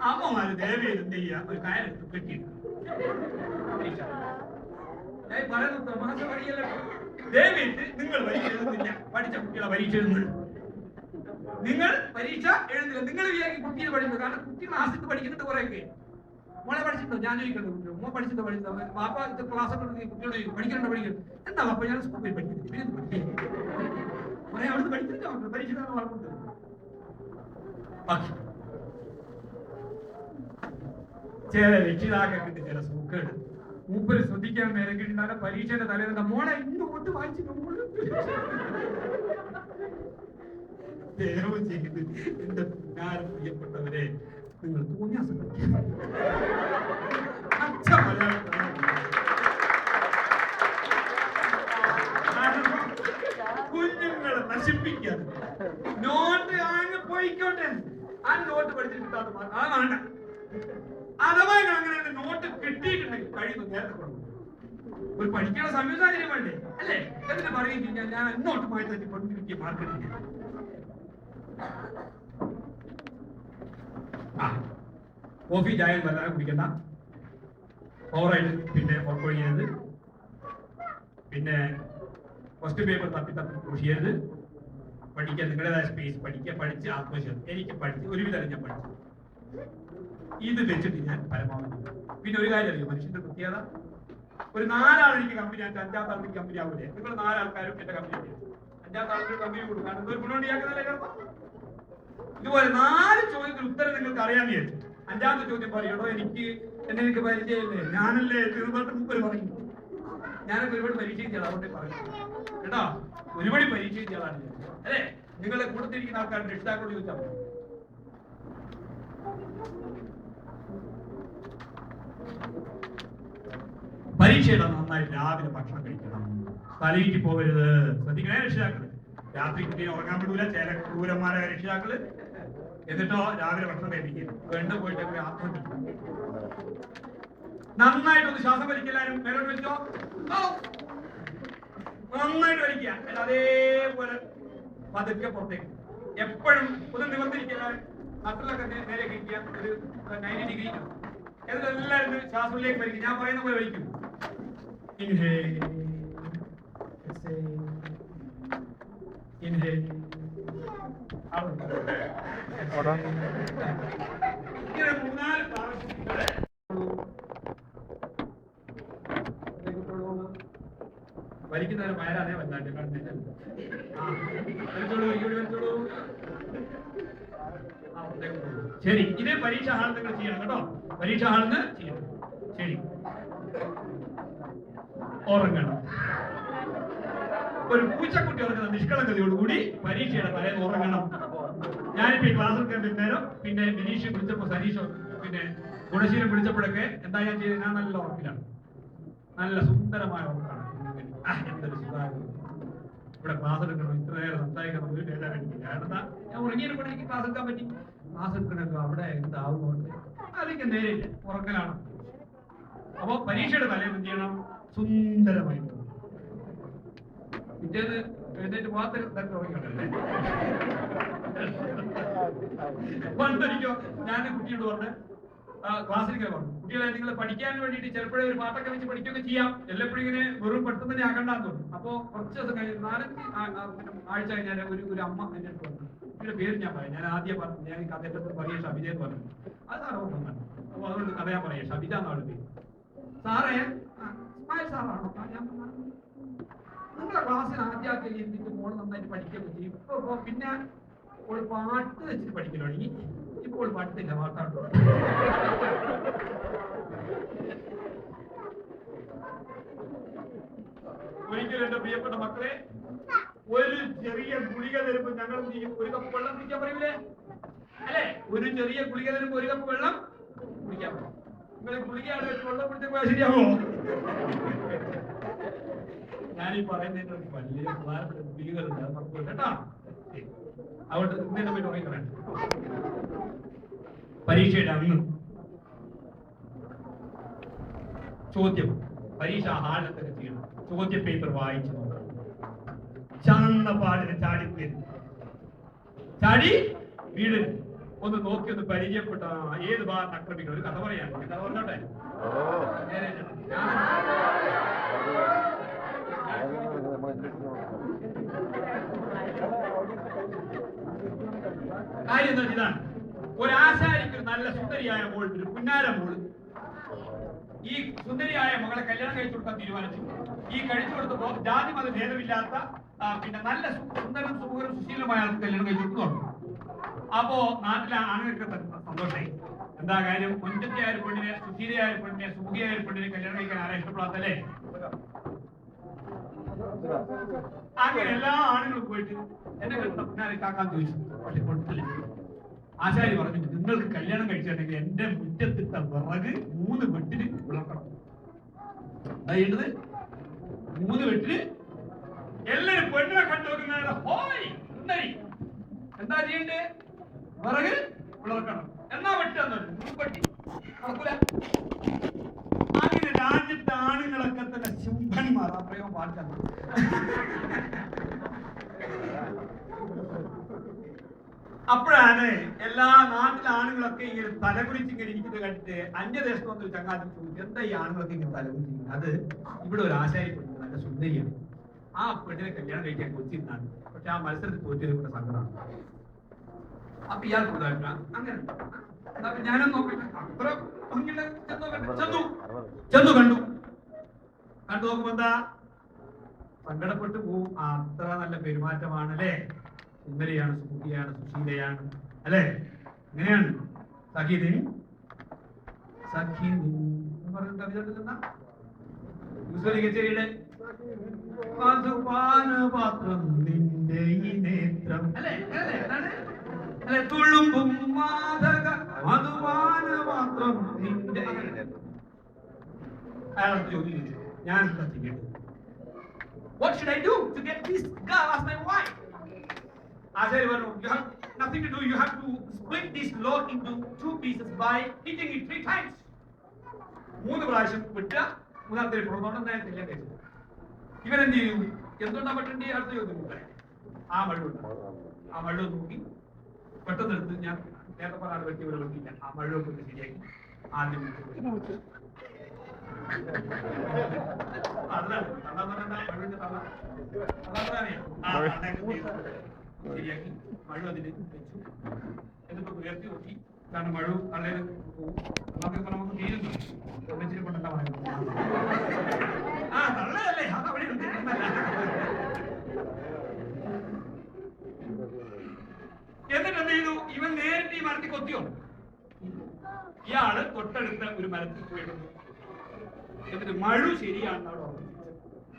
അമ്മമാര് ദയവേത് എന്ത് ചെയ്യാ? ഒരു കയറെടുത്ത് കെട്ടിയിട്ട് പറയുന്നത് തമാശ പണിയല്ല. ദയവേറ്റ് നിങ്ങൾ പരീക്ഷ എഴുതുന്നില്ല. പഠിച്ച കുട്ടികളെ പരീക്ഷ എഴുതുന്നത്. നിങ്ങൾ പരീക്ഷ എഴുതുന്നില്ല. നിങ്ങൾ വിചാരിക്കും കുട്ടികൾ പഠിക്കുന്നത്. കാരണം കുട്ടികൾ ആസിട്ട് പഠിക്കുന്നുണ്ട് കുറെയൊക്കെ. മോളെ പഠിച്ചിട്ടുണ്ടോ? ഞാൻ ചോദിക്കണ്ടോ? കുട്ടികൾ മോൻ പഠിച്ചിട്ടോ? പഠിച്ചോ? പാപ്പ ക്ലാസ് ഒക്കെ കുട്ടിയോട് പഠിക്കണ്ടോ? പഠിക്കണം. എന്താ പാപ്പ? ഞാൻ സ്കൂളിൽ പഠിക്കുന്നില്ല. കുറെ അവിടുന്ന് പഠിക്കുന്നില്ല. പരീക്ഷ വളർന്നുണ്ട്. ചില രക്ഷിതാക്കൾക്ക് ചില സൂക്കേട് മൂപ്പര് ശ്രദ്ധിക്കാൻ നേരം കിട്ടുന്ന പരീക്ഷയുടെ തലേന്ന് മോളെ ഇങ്ങോട്ട് വായിച്ചിട്ട് ദയവ് ചെയ്ത് എന്റെ പ്രിയപ്പെട്ടവരെ നിങ്ങൾ തോന്നിയാസം കുഞ്ഞുങ്ങളെ നശിപ്പിക്കാതെ നോട്ട് അങ്ങ് പോയിക്കോട്ടെ. ആ നോട്ട് പഠിച്ചിട്ട് കിട്ടാത്ത ആ വേണ്ട. അഥവാ അങ്ങനെ നോട്ട് കിട്ടിയിട്ടുണ്ടെങ്കിൽ കഴിയുന്നു നേരത്തെ കൊടുക്കും. ഒരു പഠിക്കാനുള്ള സംവിധാനം വേണ്ടേ? അല്ലേ? എന്നിട്ട് പറയുകയും ചെയ്യാൻ ഞാൻ നോട്ട് മാറ്റി തന്നെ കൊണ്ടിരിക്കുക മാർക്കറ്റിൽ. കോഫി ചായ വല്ലാതെ കുടിക്കണ്ട. ഓവറായിട്ട് പിന്നെ ഉറപ്പൊഴിയരുത്. പിന്നെ ഫസ്റ്റ് പേപ്പർ തപ്പി പുഷ് ചെയ്യരുത്. പഠിക്കാൻ നിങ്ങളുടേതായ സ്പേസ് പഠിക്കുക. പഠിച്ച് ആത്മവിശ്വാസം. എനിക്ക് പഠിച്ച് ഒരുവിധം ഞാൻ പഠിച്ചു. ഇത് വെച്ചിട്ട് ഞാൻ പരമാവധി. പിന്നെ ഒരു കാര്യം അറിയാം, മനുഷ്യന്റെ പ്രത്യേകത ഒരു 4 ആൾ എനിക്ക് കമ്പനി ആക്കി 5ാമത്തെ ആൾക്ക് കമ്പനി ആവൂലേ? നിങ്ങൾ 4 ആൾക്കാരും എന്റെ കമ്പനി ആക്കി 5ാമത്തെ ആൾക്ക് കമ്പനി കൊടുക്കാൻ ഒരു ഗുണമുണ്ടാക്കുന്നല്ലേ കാരണം. ഇതുപോലെ 4 ചോദ്യത്തിന് ഉത്തരം നിങ്ങൾക്ക് അറിയാമെന്ന് വിചാരിച്ചു. 5ാമത്തെ ചോദ്യം പറയണോ എനിക്ക് പരിചയമില്ലേ? ഞാനല്ലേ തീർന്നിട്ട് മുമ്പ് പറയും. ഞാനൊക്കെ ഒരുപാട് പരീക്ഷ ചെയ്താൽ അതുകൊണ്ടേ പറയും കേട്ടോ. ഒരുപാട് പരീക്ഷ ചെയ്താലാണ് അല്ലേ? നിങ്ങളെ കൂട്ടത്തിരിക്കുന്ന ആൾക്കാരുടെ രക്ഷിതാക്കളോട് ചോദിച്ചാൽ മതി. പരീക്ഷയുടെ നന്നായിട്ട് രാവിലെ ഭക്ഷണം കഴിക്കണം. തലയിക്ക് പോകരുത്. ശ്രദ്ധിക്കണേ രക്ഷിതാക്കള്. രാത്രി കുട്ടിയെ ഉറങ്ങാൻ വിടൂല ചില ക്രൂരന്മാരായ രക്ഷിതാക്കള്. എന്നിട്ടോ രാവിലെ ഭക്ഷണം കഴിപ്പിക്കുക. വേണ്ട പോയിട്ട് ആത്മഹത്യ. നന്നായിട്ടൊന്ന് ശ്വാസം വലിക്കെല്ലാരും. മേലോട്ട് വലിച്ചോ. നന്നായിട്ട് വലിക്കുക. അതേപോലെ പതുക്കെ പുറത്തേക്ക്. എപ്പോഴും ഒന്ന് നിവർത്തിരിക്കുക. നട്ടിലൊക്കെ നേരെ കഴിക്കുക. ഒരു 90 ഡിഗ്രി. എന്നിട്ട് എല്ലാവരും ശ്വാസത്തിലേക്ക് വലിക്കും. ഞാൻ പറയുന്ന പോലെ വലിക്കും. Inhale, exhale, inhale, out. ഇങ്ങനെ 3-4 പ്രാവശ്യം വലിക്കുന്നവരെ വയറാണേ വല്ലാണ്ട് കണ്ടിട്ട് വലിച്ചോളൂ. ശരി, ഇതേ പരീക്ഷാ ഹാളിൽ നിങ്ങൾ ചെയ്യണം കേട്ടോ. പരീക്ഷാ ഹാളിൽ നിന്ന് ചെയ്യണം. ശരി, ഉറങ്ങണം. ഒരു പൂച്ചക്കുട്ടി ഉറങ്ങുന്ന നിഷ്കളങ്കതയോടുകൂടി പരീക്ഷയുടെ തലേന്ന് ഉറങ്ങണം. ഞാനിപ്പോ ഈ ക്ലാസ് എടുക്കാൻ നേരം പിന്നെ ബിനീഷ് വിളിച്ചപ്പോ സനീഷോ പിന്നെ ഗുണശീലം വിളിച്ചപ്പോഴൊക്കെ എന്താ ഞാൻ ചെയ്തത്? ഞാൻ നല്ല ഉറപ്പിലാണ്, നല്ല സുന്ദരമായ ഉറപ്പാണ്. എന്തൊരു സുഖാണ് ഇവിടെ ക്ലാസ് എടുക്കണം, ഇത്ര നേരം സംസാരിക്കണം, ഒരു ബേജാറില്ല. കാരണം ഞാൻ ഉറങ്ങിയതിനെ കൊണ്ട് എനിക്ക് ക്ലാസ് എടുക്കാൻ പറ്റി. ക്ലാസ് എടുക്കണല്ലോ അവിടെ എന്താവുന്നുണ്ട് അതൊക്കെ നേരില്ല, ഉറക്കലാണ്. അപ്പൊ പരീക്ഷയുടെ തലേന്ന് എന്ത് ചെയ്യണം? സുന്ദരമായി പിറ്റേന്ന് എഴുന്നേറ്റ് മാത്രം ഉറങ്ങിക്കണ്ടല്ലേ. പണ്ടൊരിക്കോ ഞാൻ കുട്ടിയോട് പറഞ്ഞ് ക്ലാസ്സിലേക്ക് പറഞ്ഞു, കുട്ടികളെ നിങ്ങൾ പഠിക്കാൻ വേണ്ടിയിട്ട് ചിലപ്പോഴേ ഒരു പാട്ടൊക്കെ വെച്ച് പഠിക്കുകയൊക്കെ ചെയ്യാം, എല്ലപ്പോഴും ഇങ്ങനെ വെറും പെട്ടെന്ന് തന്നെ ആക്കണ്ടാന്ന് തോന്നും. അപ്പോ കുറച്ച് ദിവസം കഴിഞ്ഞ് 4-5 ആഴ്ച കഴിഞ്ഞാൽ ഒരു അമ്മ എന്നെ പറഞ്ഞു, കുട്ടിയുടെ പേര് ഞാൻ പറയാം. ഞാൻ ആദ്യം പറഞ്ഞു, ഞാൻ കഥയുടെ പറയുക ഷബിത എന്ന് പറഞ്ഞു. അത് സാറ് ഓർമ്മ. അപ്പൊ അതുകൊണ്ട് കഥ ഞാൻ പറയാം, ഷബിത എന്നാണ് പേര്. സാറേ ഇസ്മായിൽ സാറാണോ? ഞാൻ നിങ്ങളുടെ ക്ലാസ്സിന് ആദ്യമൊക്കെ ഇരുന്നിട്ട് മോള് നന്നായിട്ട് പഠിക്കുകയൊക്കെ ചെയ്യും. ഇപ്പൊ പിന്നെ ഒരു പാട്ട് വെച്ചിട്ട് പഠിക്കലോ തുടങ്ങി. ഇപ്പോൾ പാട്ടില്ല, പാട്ടാണ്. ഒരിക്കലും എന്റെ പ്രിയപ്പെട്ട മക്കളെ, ഒരു ചെറിയ ഗുളിക തരുമ്പോ ഞങ്ങൾ ഒരു കപ്പ് വെള്ളം കുടിക്കാൻ പറയൂലേ? അല്ലെ, ഒരു ചെറിയ ഗുളിക തരുമ്പോ ഒരു കപ്പ് വെള്ളം കുടിക്കാൻ പറയും. നിങ്ങൾ ഗുളികയാണ് വെച്ച് വെള്ളം കുടിച്ചപ്പോ ശരിയാവോ? ഞാനീ പറയുന്നതിന്റെ വലിയ പ്രധാനപ്പെട്ട ഗുളികകളുണ്ട്, അത് നമുക്ക് കേട്ടോ. അതുകൊണ്ട് ഇന്നെ പോയി തുടങ്ങിക്കണം. പരീക്ഷയുടെ അന്ന് ചോദ്യം പരീക്ഷാ ഹാളിലൊക്കെ ചെയ്യണം. ചോദ്യ പേപ്പർ വായിച്ചു നോക്കണം. ചാന്ന പാടിന് ചാടി വീട് ഒന്ന് നോക്കി ഒന്ന് പരിചയപ്പെട്ട ഏത് ഭാഗത്ത് ആക്രമിക്കണം. ഒരു കഥ പറയാൻ കഥ പറഞ്ഞോട്ടെ. കാര്യം എന്താ? ഇതാണ്, ഒരു ആശാരിക്ക് നല്ല സുന്ദരിയായ മോൾ, ഒരു പുന്നാര മോള്. ഈ സുന്ദരിയായ മകളെ കല്യാണം കഴിച്ചു കൊടുക്കാൻ തീരുമാനിച്ചു. ഈ കഴിച്ചു കൊടുത്തപ്പോ ജാതി മത ഭേദമില്ലാത്ത പിന്നെ നല്ല സുന്ദരം സുഖകരം സുശീലമായ ആൾക്ക് കല്യാണം കഴിച്ചു കൊടുക്കുന്നുണ്ട്. അപ്പോ നാട്ടിലെ ആണുങ്ങൾക്ക് സന്തോഷമായി. എന്താ കാര്യം? മുൻപത്തെയായ ഒരു പെണ്ണിനെ, സുശീലയായ പെണ്ണിനെ, സുഖിയായ ഒരു പെണ്ണിനെ കല്യാണം കഴിക്കാൻ ആരാ ഇഷ്ടപ്പെടാത്തല്ലേ? അങ്ങനെ എല്ലാ ആണുങ്ങളും പോയിട്ട് എന്നെ പുന്നാരെ കാക്കാൻ ചോദിച്ചു. പക്ഷെ കൊടുത്തില്ല. ആശാരി പറഞ്ഞു, നിങ്ങൾക്ക് കല്യാണം കഴിച്ചിട്ടുണ്ടെങ്കിൽ എന്റെ മുറ്റത്തിട്ട വിറക് 3 വെട്ടിന് വിളക്കണം. എന്താ ചെയ്യേണ്ടത്? 3 വെട്ടിന്. എല്ലാരും പെണ്ണിനെ കണ്ടുവെക്കുന്ന ഹോയ് സുന്ദരി എന്താ ചെയ്യണ്ടേ? വിറക് വിളക്കണം. എന്നാ വെട്ടാന്ന് പറഞ്ഞു. 3 വെട്ടി നടക്കൂല. അങ്ങനെ രാജ്യത്തെ ആണുങ്ങളൊക്കെ തന്നെ ശുംഭന്മാർ. ആ പ്രയോഗം പാടില്ല. അപ്പോഴാണ് എല്ലാ നാട്ടിലെ ആണുങ്ങളൊക്കെ ഇങ്ങനെ തലകുറിച്ച് ഇങ്ങനെ ഇരിക്കുന്നത് കണ്ടിട്ട് അന്യദേശത്ത് വന്നൊരു ചങ്ങാതി ചോദിച്ചു, എന്താ ഈ ആണുങ്ങളൊക്കെ ഇങ്ങനെ തലകുറിച്ചിരിക്കുന്നത്? അത് ഇവിടെ ഒരു ആശാരി പെണ്ണ് നല്ല സുന്ദരിയാണ്. ആ പെണ്ണിനെ കല്യാണം കഴിക്കാൻ കൊച്ചിരുന്നാണ്. പക്ഷെ ആ മത്സരത്തിൽ തോറ്റത് ഇവിടെ സങ്കടമാണ്. അപ്പൊ ഇയാൾക്ക് അങ്ങനെ ഞാനൊന്നും നോക്കട്ടെ, അത്ര ഭംഗിയുള്ള ചെന്നു കണ്ടു നോക്കുമ്പോ എന്താ സങ്കടപ്പെട്ടു പോവും. അത്ര നല്ല പെരുമാറ്റമാണ് അല്ലേ, സുന്ദരിയാണ്, സുഖിയാണ്, സുശീലയാണ് അല്ലെ? എങ്ങനെയാണ്? സഖിദിൻ പറഞ്ഞ കവിതയുടെ പാത്രം നിന്റെ ഈ നേത്രം അല്ലെ അല്ലെ, തുള്ളുമ്പും മാതക മധുപാന പാത്രം നിന്റെ. അയാൾക്ക് ചോദിച്ചു, ഞാൻ എന്താ ചെയ്യേണ്ടത്? What should I do to get this girl as my wife? Ajay Varun, you have nothing to do. You have to split this load into 2 pieces by hitting it 3 times. 3 പ്രാവശ്യം വിട്ട 3ാമത്തെ പ്രൊഡക്റ്റ് നേരത്തെ കഴിച്ചു. ഇവരെന്ത് ചെയ്തു? എന്തുകൊണ്ടാ പറ്റേണ്ടി? അടുത്ത ചോദ്യം. ആ മഴ നോക്കി പെട്ടെന്ന് എടുത്ത് ഞാൻ നേരത്തെ പറയാതെ പറ്റി ഇവരെ നോക്കിയില്ല. ആ മഴ കൊണ്ട് ശരിയാക്കി ആദ്യം ശരിയാക്കി മഴ അതിന് വെച്ചു. ഉയർത്തി നോക്കി. കാരണം മഴ അല്ലെങ്കിൽ അതൊക്കെ നമുക്ക് തീരുന്നു ഒന്നിച്ചിരി കൊണ്ടെന്താ പറയുന്നത്. ആ തള്ളയല്ലേ അത് അവിടെ ഉണ്ട്. എന്നിട്ട് എന്ത് ചെയ്തു? ഇവൻ നേരിട്ട് ഈ മരത്തിൽ കൊത്തിയോ? ഇയാള് തൊട്ടടുത്ത ഒരു മരത്തിൽ പോയിട്ടുണ്ട്. എന്നിട്ട് മഴ ശരിയാണെന്ന് അവിടെ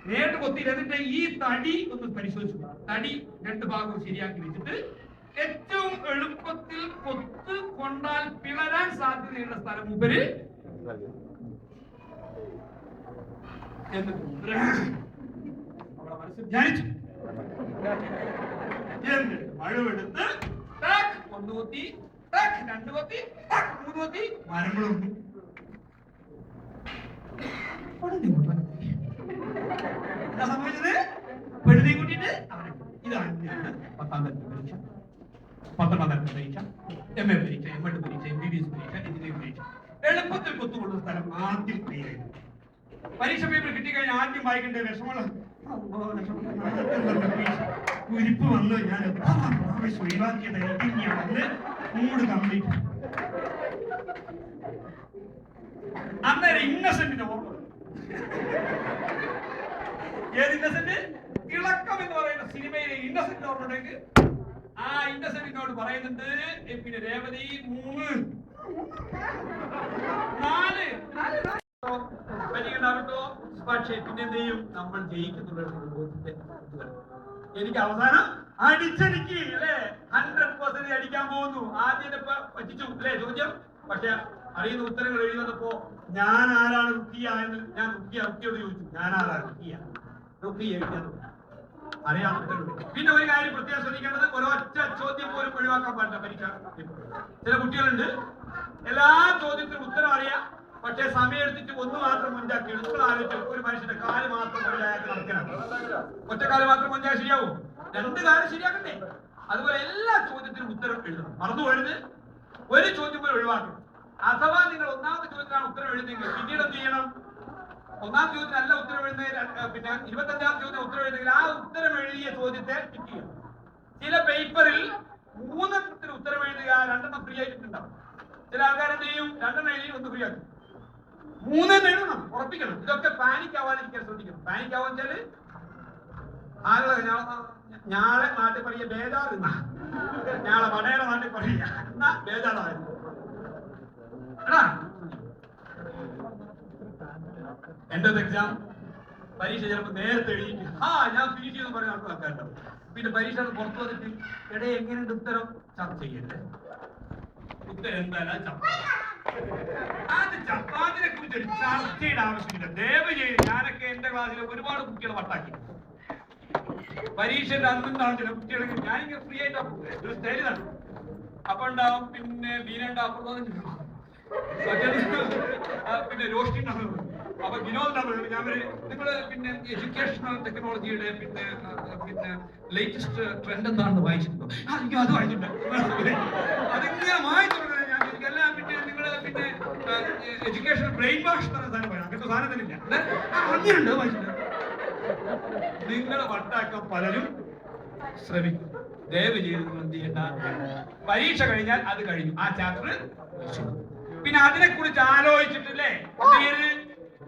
നേരിട്ട് കൊത്തിയില്ല. എന്നിട്ട് ഈ തടി ഒന്ന് പരിശോധിച്ചു. തടി രണ്ട് ഭാഗവും ശരിയാക്കി വെച്ചിട്ട് ഏറ്റവും എളുപ്പത്തിൽ കൊത്ത് കൊണ്ടാൽ പിളരാൻ സാധ്യതയുള്ള സ്ഥലം മുമ്പര് ധ്യാനിച്ചു. മഴവെടുത്ത് ഒന്ന് കൊത്തി, രണ്ട് കൊത്തി, മൂന്ന് കൊത്തി, മരങ്ങളുണ്ട്. എന്താ സംഭവിച്ചത്? പെടുതി കൂട്ടിയിട്ട് ഇതാണ് 10ാം തരത്തിൽ പരീക്ഷ, 12ാം തരത്തിൽ പരീക്ഷ, MA പരീക്ഷ, MEd പരീക്ഷ, MBBS പരീക്ഷ, എഞ്ചിനീയറിംഗ് പരീക്ഷ. എളുപ്പത്തിൽ കൊത്തുകൊള്ളുന്ന സ്ഥലം ആദ്യം ക്ലിയർ ചെയ്തു. പരീക്ഷ പേപ്പർ കിട്ടിക്കഴിഞ്ഞാൽ ആദ്യം വായിക്കേണ്ട വിഷമങ്ങൾ കുരിപ്പ് വന്ന് ഞാൻ ഒഴിവാക്കിയത് വന്ന് മൂഡ് കംപ്ലീറ്റ്. അന്നേരം ഇന്നസെന്റിന്റെ ഓർമ്മ. ഏത് ഇന്നസെന്റ്? ഇളക്കം എന്ന് പറയുന്ന സിനിമയിലെ ഇന്നസെന്റ് ഓർമ്മ ഉണ്ടെങ്കിൽ ആ ഇന്നസെന്റിനോട് പറയുന്നുണ്ട്, പിന്നെ രേവതി 3 4 പരീക്ഷ. പക്ഷേ പിന്നെ എന്ത് ചെയ്യും? നമ്മൾ ജയിക്കുന്നുള്ള. എനിക്ക് അവസാനം അടിച്ചടിക്ക് അല്ലേ 100% അടിക്കാൻ പോകുന്നു. ആദ്യം പറ്റിച്ചു അല്ലേ ചോദ്യം. പക്ഷെ അറിയുന്ന ഉത്തരങ്ങൾ എഴുതുന്നപ്പോ ഞാൻ ആരാണ് റുക്കിയ എന്ന് ഞാൻ റുക്കിയോട് ചോദിച്ചു. ഞാൻ ആരാണ് റുക്കിയ അറിയാൻ ഉത്തരവുണ്ട്. പിന്നെ ഒരു കാര്യം പ്രത്യേകം ശ്രദ്ധിക്കേണ്ടത്, ഒരൊറ്റ ചോദ്യം പോലും ഒഴിവാക്കാൻ പാടില്ല പരീക്ഷ. ചില കുട്ടികളുണ്ട് എല്ലാ ചോദ്യത്തിനും ഉത്തരം അറിയാം, പക്ഷേ സമയം എടുത്തിട്ട് ഒന്ന് മാത്രം മുൻചാക്കി നിങ്ങൾ ആലോചിച്ചു. ഒരു മനുഷ്യന്റെ കാല് മാത്രം മുൻചാക്കി നടക്കണം. ഒറ്റക്കാല് മാത്രം മുൻചാൽ ശരിയാവും? 2 കാലം ശരിയാക്കണ്ടേ? അതുപോലെ എല്ലാ ചോദ്യത്തിനും ഉത്തരം എഴുതണം. മറന്നു പോയത് ഒരു ചോദ്യം പോലും ഒഴിവാക്കണം. അഥവാ നിങ്ങൾ 1ാമത്തെ ചോദ്യത്തിനാണ് ഉത്തരം എഴുതുന്നെങ്കിൽ പിന്നീട് എന്ത് ചെയ്യണം? 1ാം ചോദ്യത്തിനല്ല ഉത്തരം എഴുതുന്ന, പിന്നെ 25ാം ചോദ്യം ഉത്തരം എഴുതുന്നെങ്കിൽ ആ ഉത്തരം എഴുതിയ ചോദ്യത്തെ ടിക്ക് ചെയ്യണം. ചില പേപ്പറിൽ 3 ഉത്തരം എഴുതുക, 2 ഫ്രീ ആയിട്ടുണ്ടാവും. ചില ആൾക്കാർ എന്ത് ചെയ്യും? 2 എഴുതി 1 ഫ്രീ ആക്കും. 3 എഴുതണം, ഉറപ്പിക്കണം. ഇതൊക്കെ പാനിക് ആവാതിരിക്കാൻ ശ്രദ്ധിക്കണം. പാനിക് ആവാൻ വെച്ചാല് ഞാളെ നാട്ടിൽ പറയുക ബേജാറ്, ഞാളെ വടയുടെ നാട്ടിൽ പറയുക എന്നാ ബേജാറായിരുന്നു. എന്റെ എക്സാം പരീക്ഷ ചിലപ്പോൾ നേരത്തെ എഴുതിയിട്ട് ഞാൻ ഫിനിഷ് ചെയ്തെന്ന് പറഞ്ഞ ആൾക്കാരുണ്ടാവും. പിന്നെ പരീക്ഷ പുറത്തു വന്നിട്ട് എങ്ങനെയുണ്ട് ഉത്തരം? ചർച്ച ചെയ്യണ്ടേ? ഉത്തരം എന്തായാലും ചപ്പാത്തിനെ കുറിച്ച് ചർച്ചയുടെ ആവശ്യമില്ല. ദയവ് ചെയ്ത് ഞാനൊക്കെ എന്റെ ക്ലാസ്സിൽ ഒരുപാട് കുട്ടികളെ വട്ടാക്കി. പരീക്ഷയുടെ അന്നുണ്ടാവും ചില കുട്ടികളെങ്കിൽ ഞാനിങ്ങനെ ഫ്രീ ആയിട്ടാ ഒരു സ്റ്റൈൽ നടക്കും. അപ്പൊ ഉണ്ടാവും പിന്നെ ബീനുണ്ടാവും, പിന്നെ റോഷ്ടി ഉണ്ടാവും, അപ്പൊ വിനോദ് ഞാൻ നിങ്ങള് പിന്നെ എഡ്യൂക്കേഷണൽ ടെക്നോളജിയുടെ പിന്നെ ലേറ്റസ്റ്റ് ട്രെൻഡ് എന്താണെന്ന് വായിച്ചിട്ടുണ്ടോ? എനിക്ക് അത് വായിച്ചിട്ടുണ്ട്. അതിങ്ങനെ വായിച്ചു ഞാൻ എല്ലാം പിന്നെ നിങ്ങള് പിന്നെ എഡ്യൂക്കേഷണൽ ബ്രെയിൻ വാഷ് എന്ന സാധനം പറയാം. അങ്ങനത്തെ സാധനം തന്നെ ഇല്ല. അങ്ങനെയുണ്ട് വായിച്ചിട്ടുണ്ട്. നിങ്ങളെ വട്ടാക്കാൻ പലരും ശ്രമിക്കും. ദയവ് ചെയ്ത് നിങ്ങൾ എന്ത് ചെയ്യണ്ട, പരീക്ഷ കഴിഞ്ഞാൽ അത് കഴിഞ്ഞു, ആ ചാപ്റ്റർ. പിന്നെ അതിനെ കുറിച്ച് ആലോചിച്ചിട്ടില്ലേ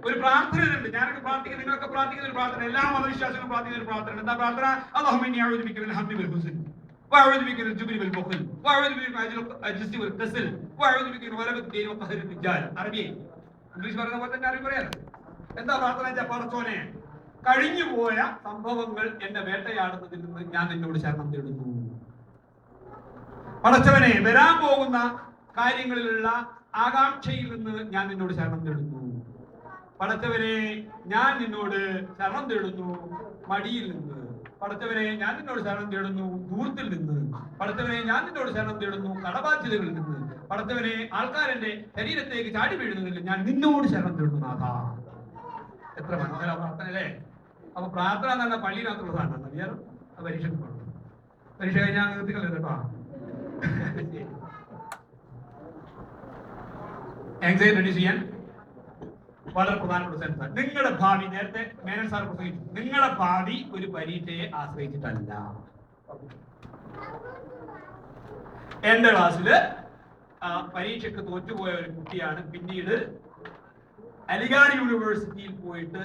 ഒരു പ്രാർത്ഥന ഉണ്ട്. ഞാനൊക്കെ പ്രാർത്ഥിക്കുന്ന, നിങ്ങളൊക്കെ പ്രാർത്ഥിക്കുന്ന ഒരു പ്രാർത്ഥന, എല്ലാ മതവിശ്വാസികളും പ്രാർത്ഥിക്കുന്ന ഒരു പ്രാർത്ഥന. എന്താ പ്രാർത്ഥന? അല്ലാഹുമ്മ ഇന്നി അഊദു ബിക മിനൽ ഹംദി വൽ ഹുസ്ൻ വഅഊദു ബിക മിനൽ ജുബ്നി വൽ ബുഖൽ വഅഊദു ബിക മിനൽ അജ്സി വൽ കസൽ വഅഊദു ബിക മിൻ വലബത് ദീൻ വ ഖഹരി റിജാൽ. അറബി ഇംഗ്ലീഷ് പറയുന്ന പോലെ തന്നെ അറബി പറയാം. എന്താ പ്രാർത്ഥന വെച്ചാൽ, പടച്ചോനെ കഴിഞ്ഞുപോയ സംഭവങ്ങൾ എന്നെ വേട്ടയാടുന്നതിൽ നിന്ന് ഞാൻ നിന്നോട് ശരണം തേടുന്നു. പടച്ചവനെ വരാൻ പോകുന്ന കാര്യങ്ങളിലുള്ള ആകാംക്ഷയിൽ നിന്ന് ഞാൻ നിന്നോട് ശരണം തേടുന്നു. പടച്ചവനെ ഞാൻ നിന്നോട് ശരണം തേടുന്നു മടിയിൽ നിന്ന്. പടച്ചവനെ ഞാൻ നിന്നോട് ശരണം തേടുന്നു ദൂരത്തിൽ നിന്ന്. പടച്ചവനെ ഞാൻ നിന്നോട് ശരണം തേടുന്നു കടബാധ്യതകളിൽ നിന്ന്. പടച്ചവനെ ആൾക്കാരെന്റെ ശരീരത്തേക്ക് ചാടി വീഴുന്നതിൽ ഞാൻ നിന്നോട് ശരണം തേടുന്നു നാഥ. എത്ര മനോഹര പ്രാർത്ഥന അല്ലേ? അപ്പൊ പ്രാർത്ഥന എന്ന് പറഞ്ഞാൽ പള്ളിയിനകത്തുള്ള സാധനം അറിയാലോ. പരീക്ഷയ്ക്ക് പോകണം. പരീക്ഷ കഴിഞ്ഞാൽ നിർത്തിക്കളെ കേട്ടോ. ആങ്സൈറ്റി റെഡ്യൂസ് ചെയ്യാൻ വളരെ പ്രധാനപ്പെട്ട സെൻസാണ്. നിങ്ങളുടെ ഭാവി, നേരത്തെ മേനൻ സാർ പ്രസംഗിച്ചു, നിങ്ങളുടെ ഭാവി ഒരു പരീക്ഷയെ ആശ്രയിച്ചിട്ടല്ല. എന്റെ ക്ലാസ്സില് പരീക്ഷയ്ക്ക് തോറ്റുപോയ ഒരു കുട്ടിയാണ് പിന്നീട് അലിഗാഡ് യൂണിവേഴ്സിറ്റിയിൽ പോയിട്ട്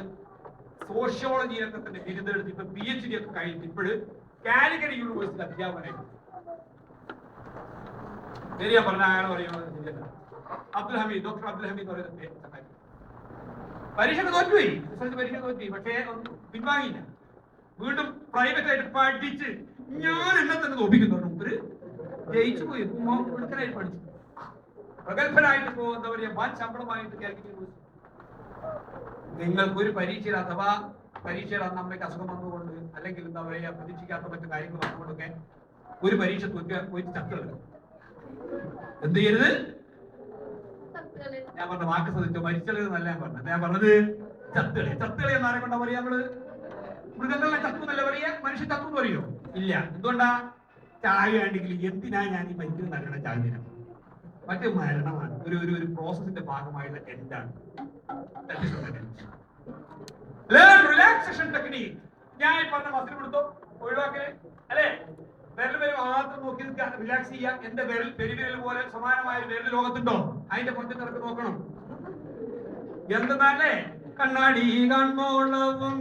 സോഷ്യോളജിയിലൊക്കെ തന്നെ ബിരുദം എടുത്തിട്ട് PhD ഒക്കെ കഴിഞ്ഞിട്ട് ഇപ്പോഴും കാലിക്കറ്റ് യൂണിവേഴ്സിറ്റി അധ്യാപകനായിരുന്നു. പേര് ഞാൻ പറഞ്ഞ അയാൾ പറയുന്നത് അബ്ദുൽ ഹമീദ്, ഡോക്ടർ അബ്ദുൽ ഹമീദ് പറയുന്നത് പരീക്ഷയ്ക്ക് തോറ്റുപോയി, റിസൾട്ട് പരീക്ഷ തോറ്റുപോയി. പക്ഷേ ഒന്നും പിൻവാങ്ങിയില്ല. വീണ്ടും പ്രൈവറ്റ് ആയിട്ട് പഠിച്ച് ഞാൻ എന്നെ തന്നെ തോപ്പിക്കുന്നു. ഒരു ജയിച്ചു പോയി, മിടുക്കനായിട്ട് പഠിച്ചു, പ്രഗത്ഭനായിട്ട് എന്താ പറയുക, വൻ ശമ്പളമായിട്ട് കാലിക്കറ്റ് യൂണിവേഴ്സിറ്റി. നിങ്ങൾക്ക് ഒരു പരീക്ഷയിൽ അഥവാ പരീക്ഷയിൽ അന്ന് അമ്മയ്ക്ക് അസുഖം വന്നുകൊണ്ട് അല്ലെങ്കിൽ എന്താ പറയുക പ്രതീക്ഷിക്കാത്ത മറ്റു കാര്യങ്ങൾ വന്നുകൊണ്ടൊക്കെ ഒരു പരീക്ഷ പോയിട്ട് ചത്തുകളി. എന്ത് ചെയ്യരുത്? ഞാൻ പറഞ്ഞ വാക്ക് ശ്രദ്ധിച്ചോ, മരിച്ചളെന്നല്ല ഞാൻ പറഞ്ഞത്. ഞാൻ പറഞ്ഞത് ചത്തുകളി. ചത്തുകളി എന്നാരെ കൊണ്ടാ പറയാ? നമ്മള് മൃഗങ്ങളെ ചത്തു എന്നല്ല പറയാ, മനുഷ്യ ചത്തു എന്ന് പറയോ? ഇല്ല. എന്തുകൊണ്ടാ? ചായ ഉണ്ടെങ്കിൽ എന്തിനാ ഞാൻ ഈ മരിക്കുന്നത് നൽകണ ചായദിനം? മറ്റേ മരണമാണ്, ഒരു പ്രോസസിന്റെ ഭാഗമായുള്ള എൻഡാണ്. റിലാക്സേഷൻ ടെക്നിക് ഞാൻ ഈ പറഞ്ഞ മസിൽ കൊടുത്തോ ഒഴിവാക്കല് അല്ലെ? വിരൽ വരെ മാത്രം നോക്കി നിൽക്കുക, റിലാക്സ് ചെയ്യുക. എന്റെ വിരൽ പെരുവിരൽ പോലെ സമാനമായ ഒരു വിരൽ ലോകത്തുണ്ടോ? അതിന്റെ പൊഞ്ചത്ത് ഇറക്കി നോക്കണം. എന്തെന്നാലേ കണ്ണാടി കാണോളവും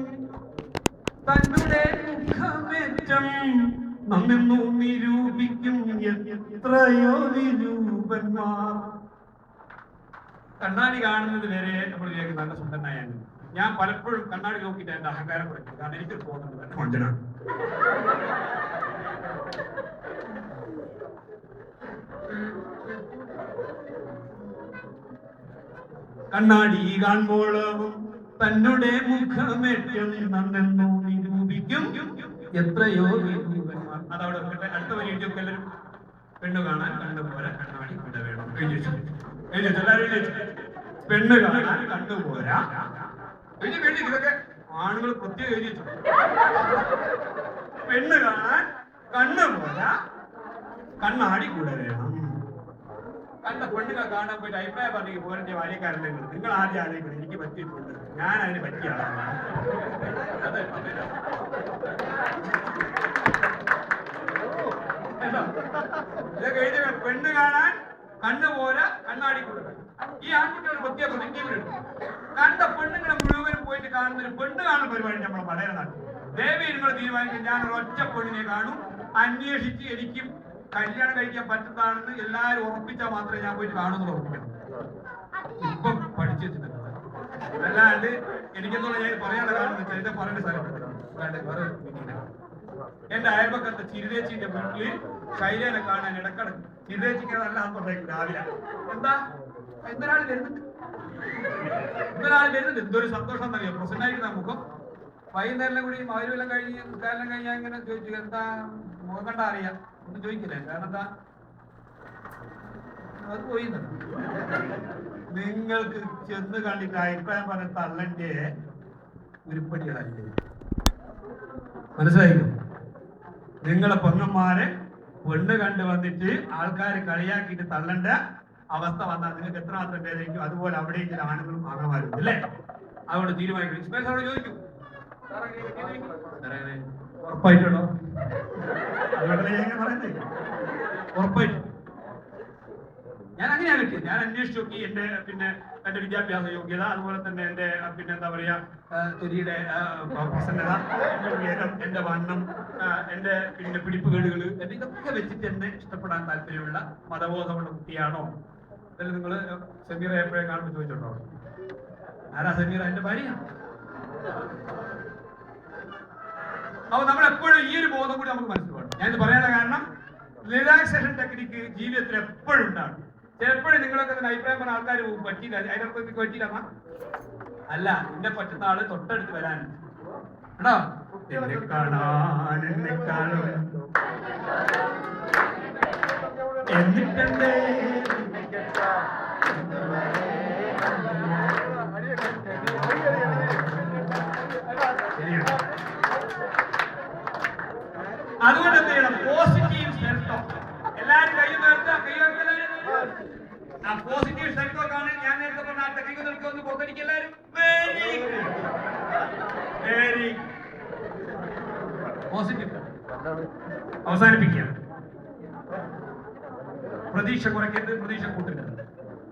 തന്നുടെ മുഖമേറ്റം നമ്മെന്നു നിരൂപിക്കും എത്രയോ നിരൂപന്മാർ. കണ്ണാടി കാണുന്നത് വരെ നമ്മൾ വിചാരിക്കും നല്ല സുന്ദരനായാണ്. ഞാൻ പലപ്പോഴും കണ്ണാടി നോക്കിയിട്ട് എന്റെ അഹങ്കാരം കുറയ്ക്കും. കാരണം എനിക്കൊരു തോന്നുന്നത് എന്റെ മഞ്ചനാണ്. കണ്ണാടി കാണുമ്പോഴവും തന്നുടെ മുഖമേറ്റം നമ്മെന്നു നിരൂപിക്കും എത്രയോ നിരൂപന്മാർ. അതവിടെ അടുത്ത വരി എഴുതിയൊക്കെ എല്ലാവരും പെണ്ണു കാണാൻ കണ്ടുപോരാ കണ്ണാടി ഇവിടെ വേണം. പെണ്ണ് കാണാൻ കണ്ടുപോരാ. ഇതൊക്കെ ആണുങ്ങൾ പ്രത്യേകം എഴുതി വെച്ചു. പെണ്ണ് കാണാൻ കണ്ടുപോരാ കണ്ണാടി കൂടെ വേണം. കണ്ട പെണ്ണുകൾ കാണാൻ പോയിട്ട് അഭിപ്രായം പറഞ്ഞു പോരന്റെ ബാല്യക്കാരൻ്റെ നിങ്ങൾ ആദ്യം ആലോചിക്കണം, എനിക്ക് പറ്റിയിട്ടുണ്ട്, ഞാൻ അതിന് പറ്റിയ ആളാണ്. ഇതൊക്കെ എഴുതി പെണ്ണ് കാണാൻ കണ്ണുപോരാ കണ്ണാടി കൂടെ. ഈ ആൺകുട്ടികൾ പ്രത്യേക പ്രതിജ്ഞയുണ്ട്. കണ്ട പെണ്ണുങ്ങളെ മുഴുവനും പോയിട്ട് കാണുന്ന ഒരു പെണ്ണ് കാണുന്ന പരിപാടി നമ്മളെ വളരെ നാട്ടിൽ. ദേവി നിങ്ങൾ തീരുമാനിക്കും ഞാൻ ഒറ്റ പെണ്ണിനെ കാണും, അന്വേഷിച്ച് എനിക്കും കല്യാണം കഴിക്കാൻ പറ്റുന്നതാണെന്ന് എല്ലാവരും ഉറപ്പിച്ചാൽ മാത്രമേ ഞാൻ പോയിട്ട് കാണുന്നത് ഉറപ്പിക്കണം. ഇപ്പം പഠിച്ചു വെച്ചിട്ടുണ്ട്. അല്ലാണ്ട് എനിക്കെന്നുള്ള ഞാൻ പറയാനുള്ള കാരണം വെച്ചാൽ എന്റെ പറയേണ്ട സ്ഥലത്ത് വേറെ എന്റെ അയൽപക്കത്തെ ചിരുതേച്ചിന്റെ വീട്ടില് ശൈലേനെ കാണാൻ ഇടക്കിടക്ക് ചിരുതേച്ചിക്ക് നല്ല പറഞ്ഞേക്കും രാവിലെ. എന്താ എന്തൊരാൾ വരുന്നുണ്ട്, എന്തൊരു സന്തോഷം എന്നറിയോ, പ്രസന്നായിരിക്കുന്ന മുഖം. വൈകുന്നേരം കൂടി മധുരെല്ലാം കഴിഞ്ഞ് കാലം കഴിഞ്ഞാൽ ഇങ്ങനെ ചോദിച്ചു എന്താ മുഖം കണ്ടാ അറിയാം ഒന്നും ചോദിക്കില്ലേ? കാരണം എന്താ അത് പോയി. നിങ്ങൾക്ക് ചെന്ന് കണ്ടിട്ട് അഭിപ്രായം പറഞ്ഞ തള്ളന്റെ ഉരുപ്പടികളല്ലേ? മനസ്സിലായില്ലോ? നിങ്ങളെ പെണ്ണന്മാരെ പെണ്ണ് കണ്ടു വന്നിട്ട് ആൾക്കാർ കളിയാക്കിയിട്ട് തള്ളണ്ട അവസ്ഥ വന്നാൽ നിങ്ങൾക്ക് എത്രമാത്രം വേദനിക്കും. അതുപോലെ അവിടെയും ചില ആണുങ്ങളും ആങ്ങളമാരും അല്ലേ? അതുകൊണ്ട് തീരുമാനിക്കും. ഇസ്മായിൽ അവിടെ ചോദിക്കും ഉറപ്പായിട്ടുണ്ടോ? അതുകൊണ്ടല്ലേ ഞാൻ പറയുന്നത് ഉറപ്പായിട്ടും. ഞാൻ അങ്ങനെയാണ് കിട്ടിയത്. ഞാൻ അന്വേഷിച്ചു നോക്കി എന്റെ വിദ്യാഭ്യാസ യോഗ്യത, അതുപോലെ തന്നെ എന്റെ എന്താ പറയാ തൊലിയുടെ പ്രസന്നത, എന്റെ ഉയരം, എന്റെ വണ്ണം, എന്റെ പിടിപ്പുകേടുകൾ, ഇതൊക്കെ വെച്ചിട്ട് എന്നെ ഇഷ്ടപ്പെടാൻ താല്പര്യമുള്ള മതബോധമുള്ള കുട്ടിയാണോ? ഇതിൽ നിങ്ങൾ സമീറ എപ്പോഴേ കാണുമ്പോൾ ചോദിച്ചിട്ടുണ്ടോ? ആരാ സമീറ? എന്റെ ഭാര്യ. അപ്പൊ നമ്മൾ എപ്പോഴും ഈ ഒരു ബോധം കൂടി നമുക്ക് മനസ്സിലാക്കണം. ഞാൻ ഇത് പറയാനുള്ള കാരണം റിലാക്സേഷൻ ടെക്നിക്ക് ജീവിതത്തിൽ എപ്പോഴും ഉണ്ടാകും. ചിലപ്പോഴും നിങ്ങളൊക്കെ തന്നെ അഭിപ്രായം പറഞ്ഞ ആൾക്കാർ പറ്റിയില്ല, അതിനൊക്കെ നിങ്ങൾക്ക് പറ്റിയില്ല അല്ല, എന്നെ പറ്റുന്ന ആള് തൊട്ടടുത്ത് വരാൻ കേട്ടോ. എന്നെ കാണാൻ എന്നെ കാണും എന്നിട്ടെന്തേ അതുകൊണ്ട് എന്ത് ചെയ്യണം? Positive self talk. എല്ലാവരും കൈ നേർത്ത ആ പോസിറ്റീവ് സെൽഫ് ടോക്ക് ആണ് ഞാൻ നേരത്തെ പറഞ്ഞ ആ ടെക്നിക്ക് നിൽക്കൊന്ന് പുറത്തടിക്കുക എല്ലാവരും. വെരി പോസിറ്റീവ് അവസാനിപ്പിക്കുക. പ്രതീക്ഷ കുറയ്ക്കരുത്, പ്രതീക്ഷ കൂട്ടരുത്.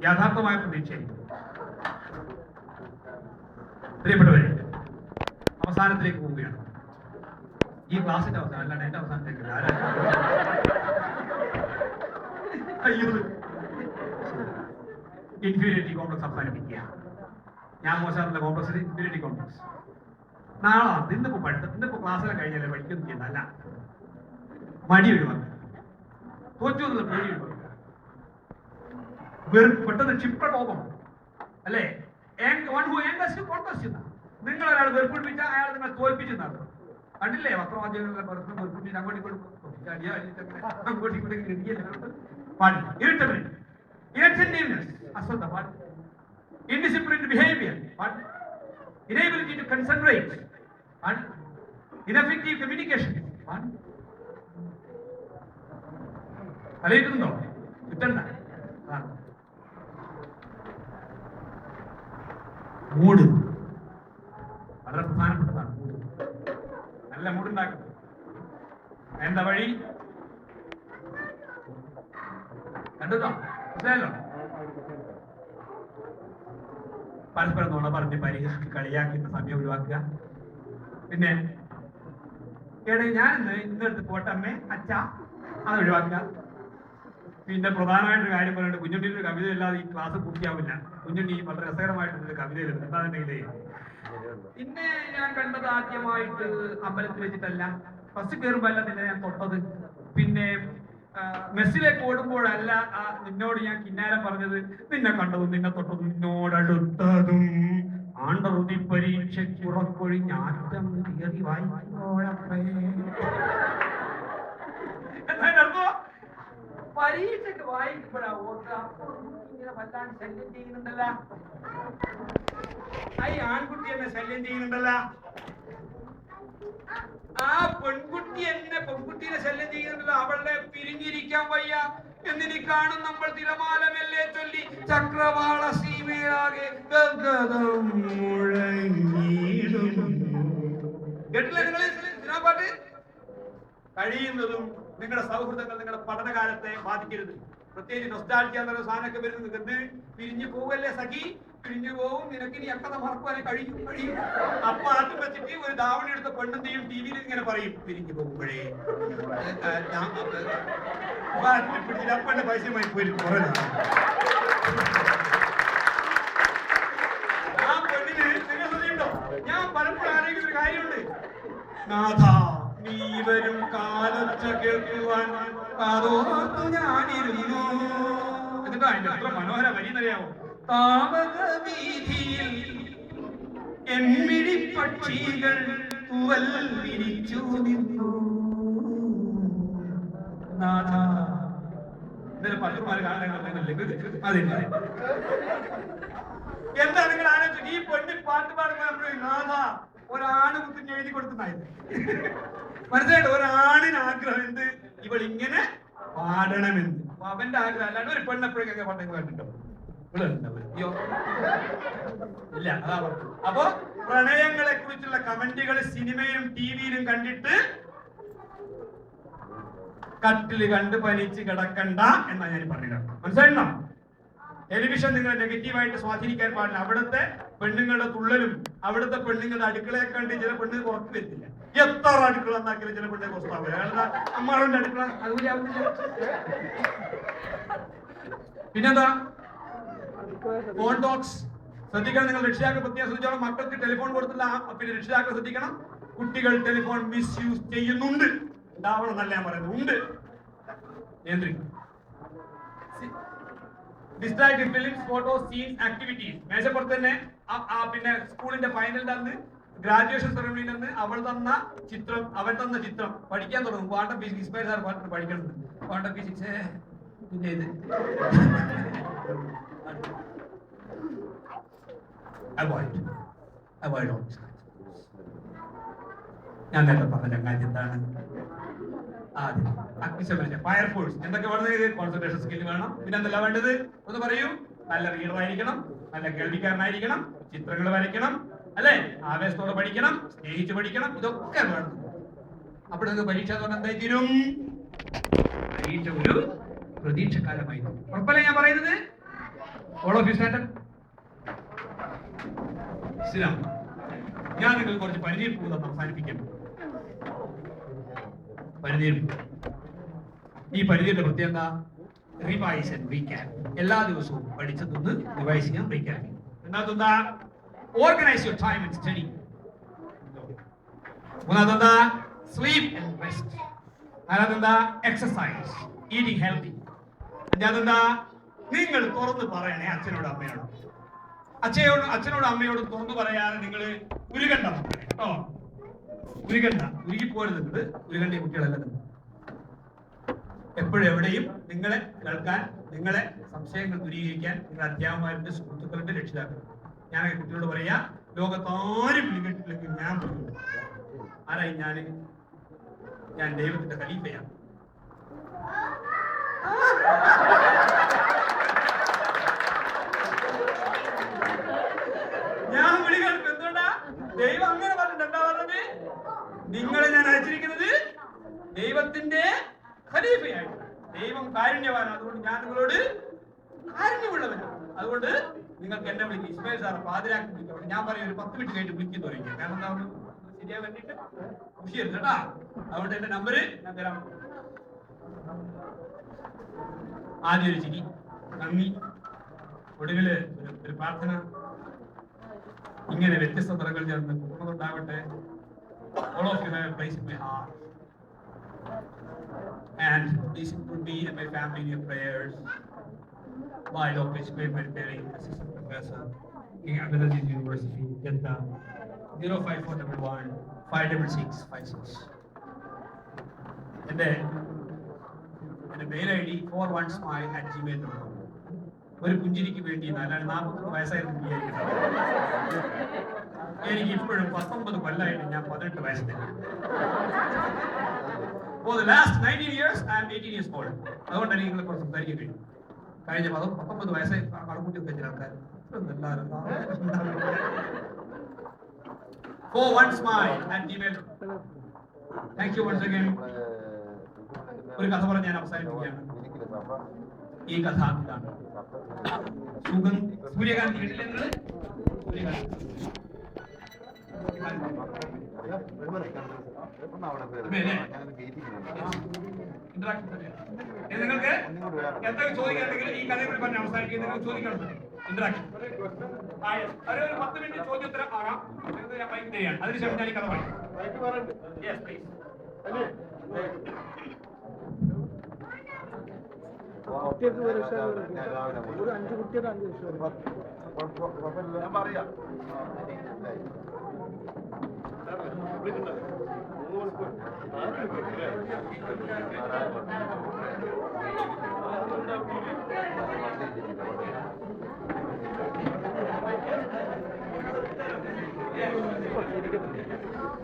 യാഥാർത്ഥമായ പ്രതീക്ഷയായിരിക്കും. പ്രിയപ്പെട്ടവരെ, അവസാനത്തിലേക്ക് പോവുകയാണ്. ഈ ക്ലാസിന്റെ അവസാനം അല്ലാണ്ട് എന്റെ അവസാനത്തേക്ക് അയ്യോ, ഇൻഫീരിയറിറ്റി കോംപ്ലക്സ് അവസാനിപ്പിക്കുക. ഞാൻ മോശമായിട്ടുള്ള കോംപ്ലക്സിൽ ഇൻഫീരിയറിറ്റി കോംപ്ലക്സ് നാളെ ഇന്നിപ്പോ ക്ലാസ്സിലെ കഴിഞ്ഞാലേ പഠിക്കൊന്നും ചെയ്യുന്നതല്ല. മടി ഒഴിവാക്കുക, തോറ്റു എന്നുള്ള പേടി ഒഴിവാക്കുക, പെട്ടെന്ന് ക്ഷിപ്ര കോപം അല്ലേ? നിങ്ങൾ ഒരാൾ വെറുപ്പിടിപ്പിച്ചാൽ അയാൾ നിങ്ങൾ തോൽപ്പിച്ചു നടത്തും. കണ്ടില്ലേ പത്രമാധ്യമങ്ങളിലെ പരസ്പരം വെറുപ്പിച്ച് അങ്ങോട്ടും പാടില്ല. ഇറിറ്റബിലിറ്റി, ഇനറ്റന്റീവ്നെസ്, അശ്രദ്ധ പാടില്ല. ഇൻഡിസിപ്ലിൻഡ് ബിഹേവിയർ പാടില്ല. ഇനേബിലിറ്റി ടു കൺസെൻട്രേറ്റ് പാടില്ല. ഇനഫക്റ്റീവ് കമ്മ്യൂണിക്കേഷൻ പാടില്ല. അറിയിക്കുന്നുണ്ടോ? ചുറ്റണ്ട. മൂഡ് വളരെ പ്രധാനപ്പെട്ടതാണ്. മൂഡ്, നല്ല മൂഡുണ്ടാക്കും. എന്താ വഴി? കണ്ടോ? മനസ്സിലായല്ലോ? പരസ്പരം നുണ പറഞ്ഞ് പരിഹസിച്ച് കളിയാക്കുന്ന സമയം ഒഴിവാക്കുക. പിന്നെ ഞാൻ ഇന്നെടുത്ത് പോട്ടമ്മേ അച്ഛ, അത് ഒഴിവാക്കുക. പിന്നെ പ്രധാനമായിട്ടൊരു കാര്യം പറയുന്നത്, കുഞ്ഞുണ്ണിയുടെ ഒരു കവിത അല്ലാതെ ഈ ക്ലാസ് പൂർത്തിയാവില്ല. കുഞ്ഞുണ്ണി വളരെ രസകരമായിട്ടൊരു കവിതയിലുണ്ട്. എന്താണെന്നുണ്ടെങ്കിലേ, പിന്നെ ഞാൻ കണ്ടത് ആദ്യമായിട്ട് അമ്പലത്തിൽ വെച്ചിട്ടല്ല, ഫസ്റ്റ് കയറുമ്പോഴല്ല നിന്നെ ഞാൻ തൊട്ടത്. പിന്നെ മെസ്സിലേക്ക് ഓടുമ്പോഴല്ല നിന്നോട് ഞാൻ കിന്നാരം പറഞ്ഞത്. നിന്നെ കണ്ടതും നിന്നെ തൊട്ടതും നിന്നോടടുത്തതും ആണ്ടറുതി പരീക്ഷയ്ക്കുറക്കൊഴിഞ്ഞാറ്റം തീയതി വായിക്കോഴപ്പേ. എന്താ പരീക്ഷയ്ക്ക് വായിക്കുമ്പോഴാ ഓർക്കുക, ഇങ്ങനെ വല്ലാണ്ട് ശല്യം ചെയ്യുന്നുണ്ടല്ല. ഈ ആൺകുട്ടി എന്നെ ശല്യം ചെയ്യുന്നുണ്ടല്ല. ആ പെൺകുട്ടി എന്നെ പെൺകുട്ടീനെ ശല്യം ചെയ്യുന്നുണ്ടല്ലോ. അവളുടെ പിരിഞ്ഞിരിക്കാൻ വയ്യ എന്നിനി കാണും നമ്മൾ തിരമാലമല്ലേ ചൊല്ലി ചക്രവാള സീമയാകെ കേട്ടില്ല നിങ്ങള് സിനിമാ പാട്ട്? കഴിയുന്നതും നിങ്ങളുടെ സൗഹൃദങ്ങൾ നിങ്ങളുടെ പഠനകാലത്തെ ബാധിക്കരുത്. പ്രത്യേകിച്ച് നൊസ്റ്റാൾജിയ എന്നൊരു സാധനമൊക്കെ വരുന്നത് എന്ത് പിരിഞ്ഞു പോവല്ലേ സഖി, പിരിഞ്ഞു പോവും, നിനക്ക് ഇനി എക്കഥ മറക്കുവാനെ കഴിയും. അപ്പൊ ആദ്യം വെച്ചിട്ട് ഒരു ധാവണി എടുത്ത പെണ്ണെന്തെയും ടി വിയിൽ ഇങ്ങനെ പറയും, പിരിഞ്ഞു പോകുമ്പോഴേ അപ്പന്റെ പൈസയുമായി പോയി കുറെ ആ പെണ്ണിന് നിങ്ങൾ ശ്രദ്ധയുണ്ടോ? ഞാൻ പലപ്പോഴും ആലോചിക്കുന്ന ഒരു കാര്യമുണ്ട്. നാഥ നീ വരും കാലൊച്ച കേൾക്കുവാൻ കാതോർത്തു ഞാനിരുന്നു. എന്നിട്ടോ അതിന്റെ എത്ര മനോഹര വരി എന്നറിയാമോ? താമക വീതിയിൽ എന്മിഴി പക്ഷികൾ തൂവൽ വിരിച്ചു നിന്നു. നാഥ ഇന്നലെ പലർമാര് കാണാൻ അതില്ല. എന്താ നിങ്ങൾ ആലോചിച്ചു? ഈ പെണ്ണി പാട്ട് പാടുമ്പോൾ നമ്മൾ നാഥ ഒരാണ് കുത്തിഞ്ഞ് എഴുതി കൊടുക്കുന്നതായിരുന്നു. മനസ്സിലായിട്ട് ഒരാണിന് ആഗ്രഹം എന്ത്? ഇവൾ ഇങ്ങനെ പാടണമെന്ന്. അപ്പൊ അവന്റെ ആഗ്രഹം അല്ലാണ്ട് ഒരു പെണ്ണെപ്പോഴൊക്കെ പാട്ടൊക്കെ കണ്ടിട്ടോ? ഇല്ല. അതാ പറഞ്ഞു. അപ്പൊ പ്രണയങ്ങളെ കുറിച്ചുള്ള കമന്റുകൾ സിനിമയിലും ടിവിയിലും കണ്ടിട്ട് കട്ടില് കണ്ട് പനിച്ച് കിടക്കണ്ട എന്നാ ഞാൻ പറഞ്ഞത്. മനസ്സിലായിട്ടോ? ടെലിവിഷൻ നിങ്ങളെ നെഗറ്റീവായിട്ട് സ്വാധീനിക്കാൻ പാടില്ല. അവിടുത്തെ പെണ്ണുങ്ങളുടെ തുള്ളലും അവിടുത്തെ പെണ്ണുങ്ങളുടെ അടുക്കളയെ കണ്ട് ചില പെണ്ണുങ്ങൾ ഉറപ്പ് വരുത്തില്ല. എത്ര അടുക്കള എന്നാക്കിയാലും ചില പെണ്ണുങ്ങൾ പുറത്താവില്ല. അമ്മാറുണ്ട് അടുക്കള, അതുപോലെ ആവുന്നില്ല. പിന്നെന്താ? ഫോൺ ടോക്സ് ശ്രദ്ധിക്കണം. നിങ്ങൾ രക്ഷിതാക്കൾ പ്രത്യേകം ശ്രദ്ധിച്ചോളാം. മക്കൾക്ക് ടെലിഫോൺ കൊടുത്തില്ല. പിന്നെ രക്ഷിതാക്കൾ ശ്രദ്ധിക്കണം. കുട്ടികൾ ടെലിഫോൺ മിസ്യൂസ് ചെയ്യുന്നുണ്ട്. ഉണ്ടാവണം എന്നല്ല ഞാൻ പറയുന്നത്, ഉണ്ട്. നിയന്ത്രിക്കും. Destructive films, photos, scenes, activities. മേശപ്പുറത്ത് തന്നെ പിന്നെ സ്കൂളിന്റെ ഫൈനലിന്റെ അന്ന്, ഗ്രാജുവേഷൻ സെറമണിയിൽ നിന്ന് അവൾ തന്ന ചിത്രം, അവൻ തന്ന ചിത്രം പഠിക്കാൻ തുടങ്ങും. ക്വാണ്ടം ഫിസിക്സ്, ഇസ്മായിൽ സാർ പാട്ട് പഠിക്കണം. ക്വാണ്ടം ഫിസിക്സ് പിന്നെ ഇത് ഞാൻ നേരത്തെ പറഞ്ഞ ചങ്ങാതി എന്താണ്? ആദ്യം അഗ്നിശമനം, ഫയർഫോഴ്സ്. എന്തൊക്കെ വേണ്ടത്? കോൺസെൻട്രേഷൻ സ്കിൽ വേണം. പിന്നെ എന്തെല്ലാം വേണ്ടത് ഒന്ന് പറയൂ. നല്ല റീഡർ ആയിരിക്കണം, നല്ല കേൾവിക്കാരനായിരിക്കണം, ചിത്രങ്ങൾ വരയ്ക്കണം, അല്ലെ? ആവേശത്തോടെ പഠിക്കണം, സ്നേഹിച്ച് പഠിക്കണം. ഇതൊക്കെ വേണം. അപ്പോൾ പരീക്ഷ എന്ന് പറഞ്ഞാൽ എന്തായി തീരും? പരീക്ഷ ഒരു പ്രതീക്ഷക്കാലമായി. ഉറപ്പല്ലേ ഞാൻ പറയുന്നത്? All of you stand up. ഞാൻ നിങ്ങൾക്ക് കുറച്ച് പരിചയപ്പെടുക അവസാനിപ്പിക്കാം. പരിചയം. ഈ പരിചയത്തിന്റെ പ്രത്യേകത റിവൈസ് ആൻഡ് റീക്യാപ്പ്. എല്ലാ ദിവസവും പഠിച്ചതൊന്ന് റിവൈസ് ചെയ്യാൻ റീക്യാപ്പ് ചെയ്യാം. രണ്ടാമതെന്താ? Organise your time and study. മൂന്നാമതെന്താ? Sleep and rest. നാലാമതെന്താ? Exercise, eating healthy. അഞ്ചാമതെന്താ? നിങ്ങൾ തുറന്ന് പറയണേ അച്ഛനോട് അമ്മയോടും. അച്ഛനോടും അമ്മയോടും തുറന്നു പറയാതെ നിങ്ങൾ ഉരുകണ്ട മക്കളെ കേട്ടോ. ഉരുകണ്ട, ഉരുകിപ്പോരുന്നത് ഉരുകണ്ട കുട്ടികളല്ല. എപ്പോഴും എവിടെയും നിങ്ങളെ കേൾക്കാൻ, നിങ്ങളെ സംശയങ്ങൾ ദൂരീകരിക്കാൻ നിങ്ങളുടെ അധ്യാപകന്മാരുടെ, സുഹൃത്തുക്കളുടെ, രക്ഷിതാക്കൾ. ഞാൻ കുട്ടികളോട് പറയാ, ലോകത്താരും വിളിക്കട്ടില്ലെങ്കിൽ ഞാൻ വിളിക്കും. ആരായി? ഞാൻ ദൈവത്തിന്റെ ഖലീഫയാണ്. ഞാൻ വിളികൾക്ക് എന്തുകൊണ്ടാ? ദൈവം അങ്ങനെ പറഞ്ഞിട്ട് എന്താ പറഞ്ഞത്? നിങ്ങളെ ഞാൻ അയച്ചിരിക്കുന്നത് ദൈവത്തിന്റെ ഖലീഫയായിട്ട്. ദൈവം കാരുണ്യവാനാണ്. അതുകൊണ്ട് ഞാൻ നിങ്ങളോട് കാരുണ്യമുള്ളവനാണ്. അതുകൊണ്ട് നിങ്ങൾക്ക് എന്നെ വിളിക്കും. ഇസ്മായിൽ സാർ പാതിരാക്കി വിളിക്കാം. ഞാൻ പറയും ഒരു 10 മിനിറ്റ് കഴിഞ്ഞിട്ട് വിളിക്കുന്നു പറയും. കാരണം എന്താ ശരിയാ വേണ്ടിട്ട് കൃഷിയല്ല കേട്ടാ. അതുകൊണ്ട് എന്റെ നമ്പര് ഞാൻ തരാം. ആദ്യം ഒരു ചിരി, നന്ദി, ഒടുവില് ഒരു പ്രാർത്ഥന. ഇങ്ങനെ വ്യത്യസ്ത തലങ്ങൾ ചേർന്ന് പൂർണ്ണതുണ്ടാവട്ടെ. All of you have a place in my heart. And please include me and my family in your prayers. My Dr. Ismail Medperi, Assistant Professor, King Abdulaziz University, Jeddah, 05411 56656. എന്റെ മെയിൽ ID 41smile@gmail.com. ഒരു പുഞ്ചിരിക്ക് വേണ്ടി. അല്ലാണ്ട് 40 വയസ്സായിരുന്നു വിചാരിക്കുന്നത്. എനിക്ക് ഇപ്പോഴും 19 കൊല്ലമായിട്ട് ഞാൻ 18 വയസ്സ് തന്നെ. For the last 19 years I am 18 years old. അതുകൊണ്ടാണ് നിങ്ങളെ കുറിച്ച് സംസാരിക്കാൻ കഴിയും. കഴിഞ്ഞ 19 വയസ്സായി കണക്കൂട്ടി വെച്ച ആൾക്കാർ 41smile@gmail. Thank you once again. ഒരു കഥ പറഞ്ഞ് ഞാൻ അവസാനിപ്പിക്കുകയാണ്. ഈ കഥ ഇതാണ്. സൂര്യകാന്തി കേട്ടില്ലേ നിങ്ങൾ? നിങ്ങൾക്ക് എന്തൊക്കെ ചോദിക്കാണെങ്കിൽ ഈ കഥയെ കൂടി പറഞ്ഞ് അവസാനിക്കുക. നിങ്ങൾക്ക് ചോദിക്കണം. ഇന്ററാക്ഷൻ ഒരു 10 മിനിറ്റ് ചോദ്യോത്തരം ആകാം. ഞാൻ മൈക്ക് ചെയ്യാണ്. അതിനുശേഷം ഞാൻ ഈ കഥ പറയും. Yes, please. കുട്ടികൾക്ക് ഒരു 5 കുട്ടിയൊക്കെ 5 ലക്ഷം. ഞാൻ പറയാം.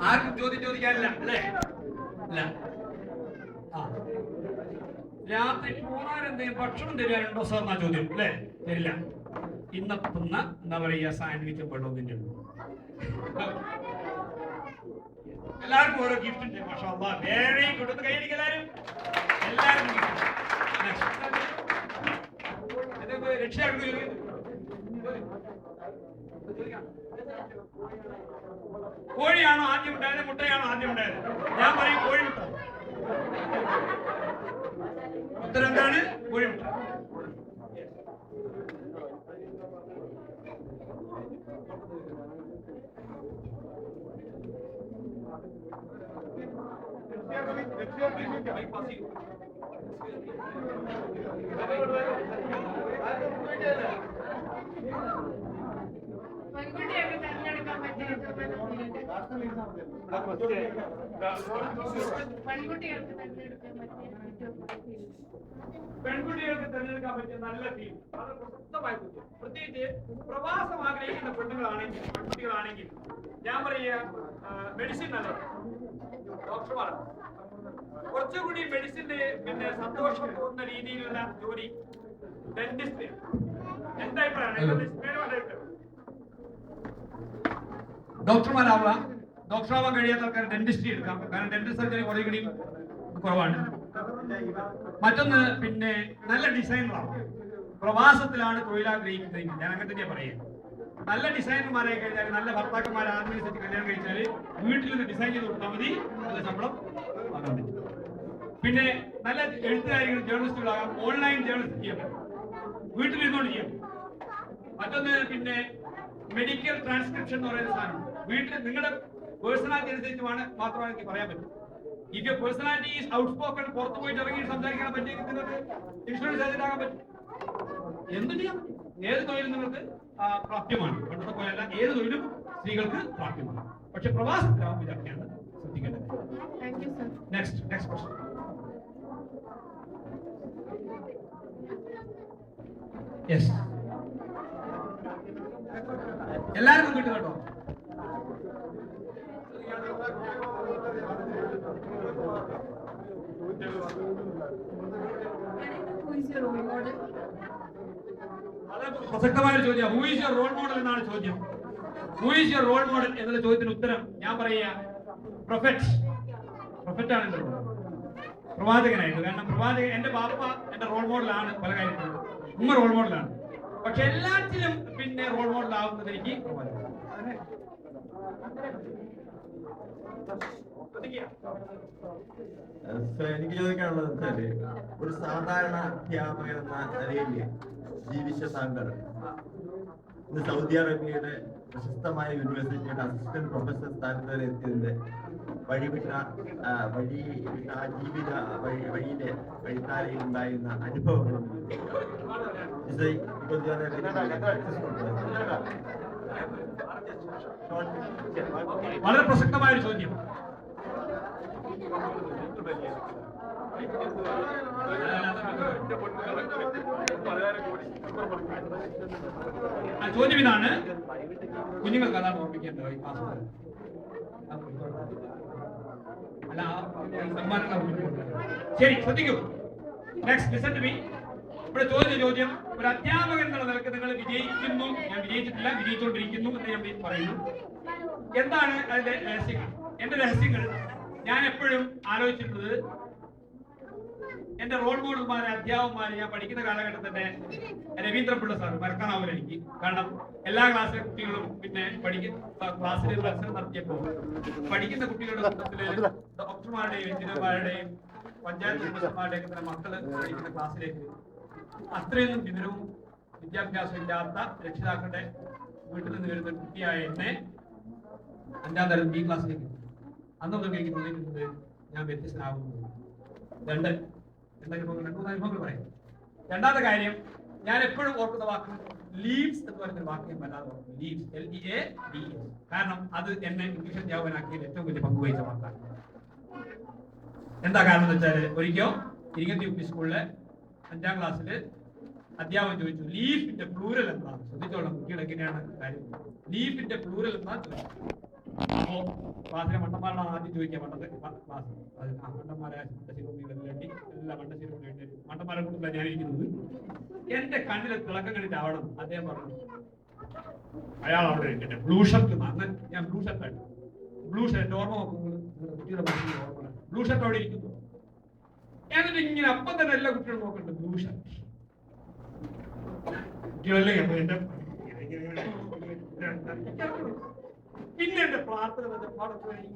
ആർക്കും ചോദിക്കാനില്ല അല്ലേ? ഇല്ല. രാത്രി പോകാൻ എന്തെങ്കിലും ഭക്ഷണം തരാനുണ്ടോ സാർ എന്നാ ചോദ്യം അല്ലേ? തരില്ല. ഇന്നത്തുന്ന എന്താ പറയുക, സാൻഡ്വിച്ചും വെള്ളമൊന്നിൻ്റെ എല്ലാവർക്കും ഓരോ ഗിഫ്റ്റ് ഉണ്ട്. മാഷാഅല്ലാഹ്, വെരി ഗുഡ്. ഒന്ന് കൈയടിക്കുക എല്ലാവരും. എല്ലാവരും രക്ഷിതാക്കൾ കോഴിയാണോ ആദ്യം ഉണ്ടായത്, മുട്ടയാണോ ആദ്യം ഉണ്ടായത്? ഞാൻ പറയും കോഴിമുട്ട. ഉത്തരം എന്താണ്? കോഴിമുട്ട. പെൺകുട്ടികൾക്ക് തിരഞ്ഞെടുക്കാൻ പറ്റിയ നല്ല ടീം, അത് പ്രശസ്തമായ കുട്ടി. പ്രത്യേകിച്ച് പ്രവാസം ആഗ്രഹിക്കുന്ന പെണ്ണുങ്ങളാണെങ്കിൽ, പെൺകുട്ടികളാണെങ്കിൽ ഞാൻ പറയുക മെഡിസിൻ നല്ലത്. ഡോക്ടർമാർ കുറച്ചുകൂടി മെഡിസിന്റെ സന്തോഷം തോന്നുന്ന രീതിയിലുള്ള ജോലി ഡെന്റിസ്റ്റ്. എന്താ അഭിപ്രായമാണ്? ഡോക്ടർമാരാവുക. ഡോക്ടറാവാൻ കഴിയാത്ത ആൾക്കാർ ഡെന്റിസ്ട്രി എടുക്കാം. കാരണം ഡെന്റൽ സർജറി കുറേ കൂടി കുറവാണ്. മറ്റൊന്ന് പിന്നെ നല്ല ഡിസൈനറാണ്. പ്രവാസത്തിലാണ് തൊഴിലാഗ്രഹിക്കുന്നതെങ്കിൽ ഞാൻ അങ്ങനെ തന്നെയാ പറയുക. നല്ല ഡിസൈനർമാരായി കഴിഞ്ഞാൽ, നല്ല ഭർത്താക്കന്മാരെ ആത്മീയത്തിൽ കല്യാണം കഴിച്ചാൽ വീട്ടിൽ നിന്ന് ഡിസൈൻ ചെയ്ത് കൊടുത്താൽ മതി, നല്ല ശമ്പളം വാങ്ങാൻ പറ്റും. പിന്നെ നല്ല എഴുത്തുകാരികൾ, ജേർണലിസ്റ്റുകളാകാം, ഓൺലൈൻ ജേർണലിസ്റ്റ് ചെയ്യാൻ പറ്റും, വീട്ടിലിരുന്നോണ്ട് ചെയ്യാം. മറ്റൊന്ന് പിന്നെ മെഡിക്കൽ ട്രാൻസ്ക്രിപ്ഷൻ എന്ന് പറയുന്ന സാധനം വീട്ടിൽ നിങ്ങളുടെ പേഴ്സണാലിറ്റി അനുസരിച്ചുമാണ് മാത്രമാണ് എനിക്ക് പറയാൻ പറ്റും. If your personality is out spoken, പുറത്ത് പോയിട്ട് ഇറങ്ങി സംസാരിക്കാൻ പറ്റിയെങ്കിൽ നിങ്ങൾക്ക് ഇൻഷുറൻസ് ഏജന്റ് ആകാൻ പറ്റും. എന്ത് ചെയ്യാം? ഏത് തൊഴിലും നിങ്ങൾക്ക് പ്രാപ്യമാണ്. പണ്ടത്തെ പോലെയല്ല, ഏത് തൊഴിലും സ്ത്രീകൾക്ക് പ്രാപ്യമാണ്. പക്ഷെ പ്രവാസത്തിലാവുമ്പോൾ ഇതൊക്കെയാണ് ശ്രദ്ധിക്കേണ്ടത്. Next question. യെസ്, എല്ലാവർക്കും കിട്ടും കേട്ടോ. വളരെ പ്രസക്തമായ ഒരു ചോദ്യം. Who is your role model എന്നാണ് ചോദ്യം. Who is your role model എന്നുള്ള ചോദ്യത്തിന് ഉത്തരം ഞാൻ പറയുക പ്രൊഫറ്റ് ആണ് എന്റെ പ്രവാചകനായിട്ട്. കാരണം പ്രവാചകൻ, എന്റെ ബാപ്പ എന്റെ റോൾ മോഡലാണ് പല കാര്യത്തിലും, ഉമ്മ റോൾ മോഡലാണ്. പക്ഷെ എല്ലാത്തിലും പിന്നെ റോൾ മോഡൽ ആവുന്നത് എനിക്ക് പ്രവാചകൻ. എനിക്ക് ചോദിക്കാനുള്ളത് വെച്ചാല്, ഒരു സാധാരണ അധ്യാപകൻ എന്ന നിലയിൽ ജീവിച്ച താങ്കൾ ഇന്ന് സൗദി അറേബ്യയുടെ പ്രശസ്തമായ യൂണിവേഴ്സിറ്റിയുടെ അസിസ്റ്റന്റ് പ്രൊഫസർ സ്ഥാനത്ത് വരെ എത്തിയതിന്റെ വഴിവിട്ട ആ ജീവിത വഴിയിലെ വഴിത്താരയിൽ ഉണ്ടായിരുന്ന അനുഭവങ്ങളും വളരെ പ്രസക്തമായ ഒരു ചോദ്യം. ചോദ്യം ഇതാണ്, കുഞ്ഞുങ്ങൾക്ക് അതാണ് ഓർമ്മിക്കേണ്ടത് ഈ മാസത്തിൽ. അല്ല, ശരി, ശ്രദ്ധിക്കൂ. Next listen to me. ഇവിടെ ചോദ്യം, ഒരു അധ്യാപകൻ എന്നുള്ള നിലക്ക് നിങ്ങൾ വിജയിക്കുന്നു, ഞാൻ വിജയിച്ചിട്ടില്ല, വിജയിച്ചുകൊണ്ടിരിക്കുന്നു എന്ന് ഞാൻ പറയുന്നു. എന്താണ് അതിന്റെ രഹസ്യങ്ങൾ? എന്റെ രഹസ്യങ്ങൾ ഞാൻ എപ്പോഴും ആലോചിച്ചിട്ടുള്ളത്, എന്റെ റോൾ മോഡൽമാരെ, അധ്യാപകന്മാരെ ഞാൻ പഠിക്കുന്ന കാലഘട്ടത്തിൽ തന്നെ രവീന്ദ്രപിള്ള സാർ മറക്കാനാവില്ല എനിക്ക്. കാരണം എല്ലാ ക്ലാസ്സിലെ കുട്ടികളും പിന്നെ ക്ലാസ്സിൽ മത്സരം നടത്തിയപ്പോൾ പഠിക്കുന്ന കുട്ടികളുടെ കൂട്ടത്തില് ഡോക്ടർമാരുടെയും എഞ്ചിനീയർമാരുടെയും പഞ്ചായത്ത് ഉദ്യോഗസ്ഥന്മാരുടെയും തന്നെ മക്കള് പഠിക്കുന്ന ക്ലാസ്സിലേക്ക് അത്രയൊന്നും വിവരവും വിദ്യാഭ്യാസം ഇല്ലാത്ത രക്ഷിതാക്കളുടെ വീട്ടിൽ നിന്ന് വരുന്ന കുട്ടിയായ എന്നെ 5ാം തരം ബി ക്ലാസ്സിലേക്ക് അന്ന് മുതൽ എനിക്ക് തോന്നിയിട്ടുണ്ട് ഞാൻ വ്യത്യസ്തനാകുന്നത്. രണ്ടു അനുഭവങ്ങൾ പറയാം. രണ്ടാമത്തെ കാര്യം, ഞാൻ എപ്പോഴും ഓർക്കുന്ന വാക്ക് ലീവ്സ് എന്ന് പറയുന്ന വാക്ക് ഞാൻ വല്ലാതെ ഓർക്കുന്നു. Leaves, LEAVES. കാരണം അത് എന്നെ ഇംഗ്ലീഷ് അധ്യാപകനാക്കിയതിൽ ഏറ്റവും വലിയ പങ്കുവഹിച്ച വാക്കാണ്. എന്താ കാരണം എന്ന് വെച്ചാൽ, ഒരിക്കൽ ഇരിങ്ങത്തി UP സ്കൂളിലെ 5ാം ക്ലാസ്സിൽ അധ്യാപകൻ ചോദിച്ചു, ലീഫിന്റെ പ്ലൂരൽ എന്താണ്? ശ്രദ്ധിച്ചോളാം, കുട്ടികൾ എങ്ങനെയാണ് കാര്യം. ലീഫിന്റെ പ്ലൂരൽ എന്താ ചോദിച്ചു. അപ്പോ ക്ലാസ്സിലെ മണ്ടന്മാരാണ് ആദ്യം ചോദിക്കുക. ക്ലാസ് മണ്ടന്മാരായ മണ്ടശിരോമികളെല്ലാം എല്ലാ മണ്ടന്മാരെ കൂട്ടത്തിലാണ് ഞാൻ ഇരിക്കുന്നത്. എന്റെ കണ്ണിലെ തിളക്കങ്ങളിൽ ആവണം. അദ്ദേഹം പറഞ്ഞു, അയാൾ അവിടെ ഇരിക്കട്ടെ, ബ്ലൂ ഷർട്ട്. അന്ന് ഞാൻ ബ്ലൂ ഷർട്ടാണ്. ബ്ലൂ ഷർട്ട് ഓർമ്മ നോക്കുന്നത് കുട്ടിയുടെ മനസ്സിൽ ഓർമ്മ. ബ്ലൂ ഷർട്ട് അവിടെ ഇരിക്കുന്നു. എന്നിട്ട് ഇങ്ങനെ അപ്പം തന്നെ എല്ലാ കുട്ടികളും നോക്കുന്നുണ്ട് ബ്ലൂ ഷർട്ട്. കുട്ടികളല്ലേ അപ്പൊ എന്റെ പിന്നെ എന്റെ പ്രാർത്ഥന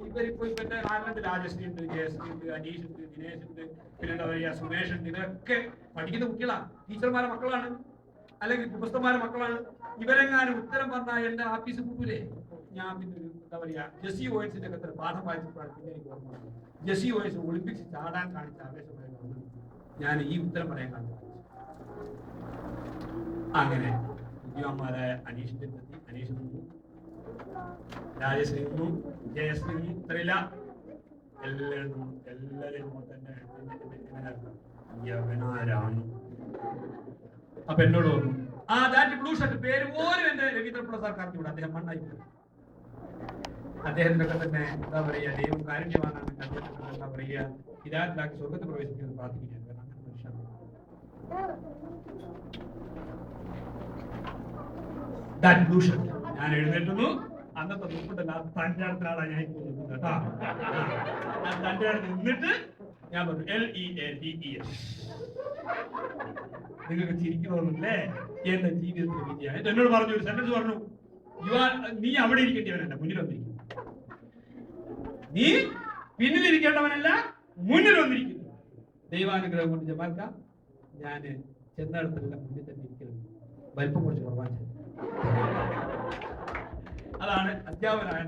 ഇവരിപ്പോ ഇവന്റെ ആരുടെ രാജശ്രീ ഉണ്ട്, ജയശ്രീ ഉണ്ട്, അനീഷ് ഉണ്ട്, ദിനേശ് ഉണ്ട്, പിന്നെ എന്താ പറയുക സുമേഷ് ഉണ്ട്. ഇവരൊക്കെ പഠിക്കുന്ന കുട്ടികളാണ്, ടീച്ചർമാരെ മക്കളാണ്, അല്ലെങ്കിൽ ഗുപ്തന്മാരെ മക്കളാണ്. ഇവരെങ്ങാനും ഉത്തരം പറഞ്ഞാൽ എന്റെ ആഫീസ് കൂട്ടൂലേ. ഞാൻ പിന്നെ എന്താ പറയുക, ജെസ്സി ഓയൻസിന്റെ ഒക്കെ പാഠം വായിച്ചപ്പോഴാണ് പിന്നെ എനിക്ക് ഓർമ്മ. ജെസ്സി ഓയൻസ് ഒളിമ്പിക്സ് ചാടാൻ കാണിച്ച ആവേശമായിരുന്നു ഞാൻ ഈ ഉത്തരം പറയാൻ കാണിച്ചു. അങ്ങനെ ബുദ്ധിമാന്മാരായ അനീഷിന്റെ പ്രതി അനീഷ് നിന്നു, രാജശ്രീ നിന്നു, ജയശ്രീ നിന്നു, ഇത്രയില്ല എല്ലാവരും തന്നെ യവനാരാണ്. അപ്പൊ എന്നോട് തോന്നുന്നു ആ ദാറ്റ് ബ്ലൂ ഷർട്ട് പേര് പോലും എന്റെ രവീന്ദ്രപിള്ള സാർ അറിഞ്ഞുകൂടാ. അദ്ദേഹം മണ്ണായി പോയി. അദ്ദേഹത്തിനൊക്കെ തന്നെ എന്താ പറയുക, ദൈവം കാരുണ്യവാനാണ്. അദ്ദേഹത്തിന് എന്താ പറയുക, ഹിദായത്തിലാക്കി സ്വർഗത്തിൽ പ്രവേശിക്കുന്നത് പ്രാർത്ഥിക്കുകയാണ്. കാരണം അങ്ങനെ മനുഷ്യനാണ്. ദാറ്റ് ബ്ലൂ ഷർട്ട് ഞാൻ എഴുന്നേറ്റുന്നു. അന്നത്തെ മുപ്പുണ്ടല്ല, തന്റെ അടുത്താണ് ഞാൻ പോകുന്നത് കേട്ടോ. തന്റെ അടുത്ത് നിന്നിട്ട് ഞാൻ പറഞ്ഞു LEADES. നിങ്ങൾക്ക് ചിരിക്കണമെന്നല്ലേ എന്റെ ജീവിതത്തിൽ വിജയം. എന്നോട് പറഞ്ഞു ഒരു സെന്റൻസ് പറഞ്ഞു, നീ അവിടെ ഇരിക്കേണ്ടവനല്ല, മുന്നിൽ വന്നിരിക്കുന്നു. നീ പിന്നിലിരിക്കേണ്ടവനല്ല, മുന്നിൽ വന്നിരിക്കുന്നു. ദൈവാനുഗ്രഹം കൊണ്ട് ജമാൽക്ക ഞാൻ ചെന്നിടത്തെല്ലാം മുന്നിൽ തന്നെ ഇരിക്കുന്നത്. വലിപ്പം കുറച്ച് കുറവാൻ. അതാണ് അധ്യാപകനായ.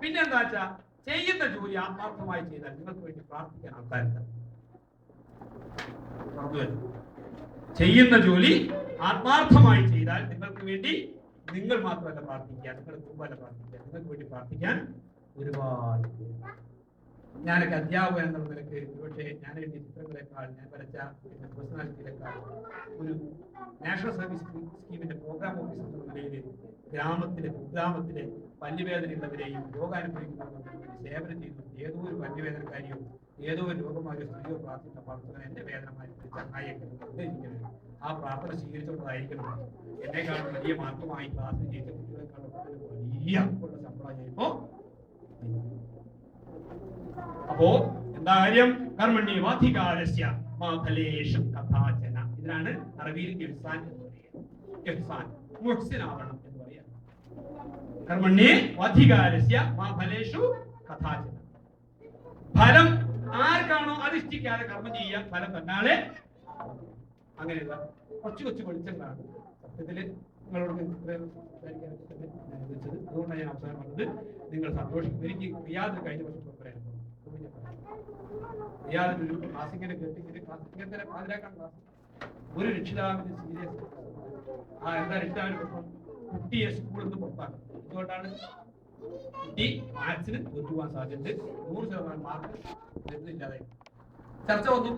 പിന്നെന്താ വെച്ചാ, ചെയ്യുന്ന ജോലി ആത്മാർത്ഥമായി ചെയ്താൽ നിങ്ങൾക്ക് വേണ്ടി പ്രാർത്ഥിക്കാൻ ആൾക്കാരുണ്ട്. ചെയ്യുന്ന ജോലി ആത്മാർത്ഥമായി ചെയ്താൽ നിങ്ങൾക്ക് വേണ്ടി നിങ്ങൾ മാത്രമല്ല പ്രാർത്ഥിക്കുക, നിങ്ങളുടെ കുടുംബമല്ല പ്രാർത്ഥിക്കുക, നിങ്ങൾക്ക് വേണ്ടി പ്രാർത്ഥിക്കാൻ ഒരുപാട്. ഞാനൊക്കെ അധ്യാപകൻ എന്നുള്ള നിലക്ക് പക്ഷേ ഞാൻ എഴുതിയ ചിത്രങ്ങളെക്കാൾ, ഞാൻ വരച്ച പേഴ്സണാലിറ്റിയിലേക്കാൾ ഒരു നാഷണൽ സർവീസ് സ്കീമിന്റെ പ്രോഗ്രാം ഓഫീസർ എന്ന നിലയിൽ ഗ്രാമത്തിലെ പല്ലുവേദനയുള്ളവരെയും രോഗാനുഭവിക്കുന്നവരും സേവനം ചെയ്യുന്നു. ഏതോ ഒരു പല്ലുവേദനക്കാരിയോ ഏതോ ഒരു രോഗമായോ സ്ത്രീയോ പ്രാർത്ഥിക്കുന്ന പ്രാർത്ഥന എന്റെ വേദനമായി ചങ്ങായിരിക്കണം. ആ പ്രാർത്ഥന സ്വീകരിച്ചുകൊണ്ടതായിരിക്കണം എന്നെക്കാളും വലിയ മാർഗമായി ക്ലാസ് ജയിച്ച കുട്ടികളെക്കാളും വലിയ ഉള്ള ശമ്പളം ചെയ്യുമ്പോ. അപ്പോ എന്താ കാര്യം? കർമ്മണ്യ വാധികാരസ്യ മാ ഫലേഷു കഥാചന. ഇതിനാണ് അറബിയിൽ ഇഹ്സാൻ എന്ന് പറയുക. ഇഹ്സാൻ മുഹ്സിനാവണം എന്ന് പറയാം. കർമ്മണ്യ വാധികാരസ്യ മാ ഫലേഷു കഥാചന. ഫലം ആർക്കാണോ അധിഷ്ഠിക്കാതെ കർമ്മം ചെയ്യുക, ഫലം തന്നാളെ. അങ്ങനെയുള്ള കൊച്ചു കൊച്ചു വെളിച്ചങ്ങളാണ് സത്യത്തില് നിങ്ങളോട് അതുകൊണ്ടാണ് ഞാൻ അവസാനം പറഞ്ഞത്, നിങ്ങൾ സന്തോഷിക്കും. എനിക്ക് റിയാദ് കഴിഞ്ഞ വർഷം പറയാൻ റിയാദിൽ ഒരു ക്ലാസിക്കിനെ കേട്ടിങ്ങനെ ക്ലാസിക്കിനെ പാതിരാക്കാൻ ക്ലാസ് ഒരു രക്ഷിതാവിന്റെ സീരിയസ് എന്താ രക്ഷിതാവിന് പ്രശ്നം, കുട്ടിയെ സ്കൂളിൽ നിന്ന് പുറത്താക്കും. അതുകൊണ്ടാണ് കുട്ടി മാത്സിന് തോറ്റുപോകാൻ സാധ്യത 100% മാർക്ക് വരുന്നില്ലാതെ ചർച്ച വന്നു.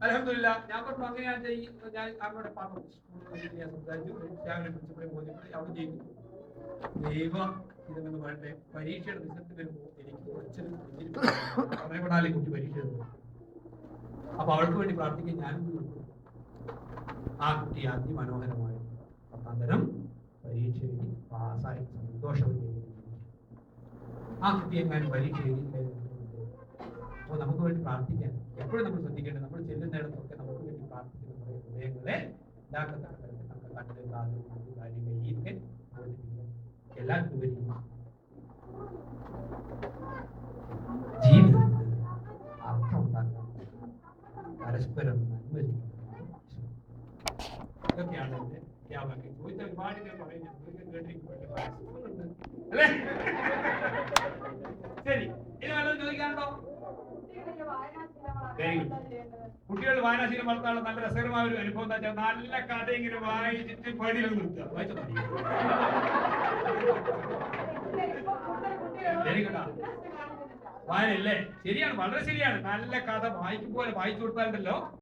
അൽഹംദുലില്ലാ ഞാൻ പറഞ്ഞു അങ്ങനെയാണ് ഞാൻ അവരുടെ പറഞ്ഞു ഞാൻ സംസാരിച്ചു. രാവിലെ പ്രിൻസിപ്പളെ ബോധ്യപ്പെട്ട് അവിടെ ജയിച്ചു. ദൈവ ഇതെന്ന് പറയട്ടെ, പരീക്ഷയുടെ റിസൾട്ട് വരുമ്പോൾ എനിക്ക് കുറച്ചൊരു പറയപ്പെടാതെ കുട്ടി പരീക്ഷ എഴുതുന്നു. അപ്പൊ അവൾക്ക് വേണ്ടി പ്രാർത്ഥിക്കാൻ ഞാനും കൊടുത്തു. ആ കുട്ടി അതിമനോഹരമായ 10ാം തരം പരീക്ഷ എഴുതി പാസ്സായി സന്തോഷം. ആ കുട്ടി എങ്ങാനും പരീക്ഷ എഴുതിയില്ലായിരുന്നു. അപ്പോൾ നമുക്ക് വേണ്ടി പ്രാർത്ഥിക്കാൻ എപ്പോഴും നമ്മൾ ശ്രദ്ധിക്കേണ്ടത്, നമ്മൾ ചെല്ലുന്നിടത്തൊക്കെ നമുക്ക് വേണ്ടി പ്രാർത്ഥിക്കുന്ന നമ്മുടെ ഹൃദയങ്ങളെ ഉണ്ടാക്കുന്ന കണ്ണിൽ കാതിൽ കാര്യങ്ങൾ ഈക്കെ ബോധിപ്പിക്കുക. എല്ലാവർക്കും ഉപരി ജീവിതത്തിൽ അർത്ഥം ഉണ്ടാക്കാൻ പരസ്പരം നന്മ ഇതൊക്കെയാണ് എന്റെ വ്യാപകം. ചോദിച്ച ഒരുപാട് പേർ പറയുന്നുണ്ട് അല്ലേ? ശരി, ഇനി വല്ലതും ചോദിക്കാനുണ്ടോ? Very good. കുട്ടികൾ വായനാശീലം വളർത്താനുള്ള നല്ല രസകരമായ ഒരു അനുഭവം എന്താ വെച്ചാൽ, നല്ല കഥ ഇങ്ങനെ വായിച്ചിട്ട് പടിയിലും നിർത്തുക. വായിച്ച വെരി ഗുഡ്. വായനല്ലേ? ശരിയാണ്, വളരെ ശരിയാണ്. നല്ല കഥ വായിക്കും പോലെ വായിച്ചു കൊടുത്താലുണ്ടല്ലോ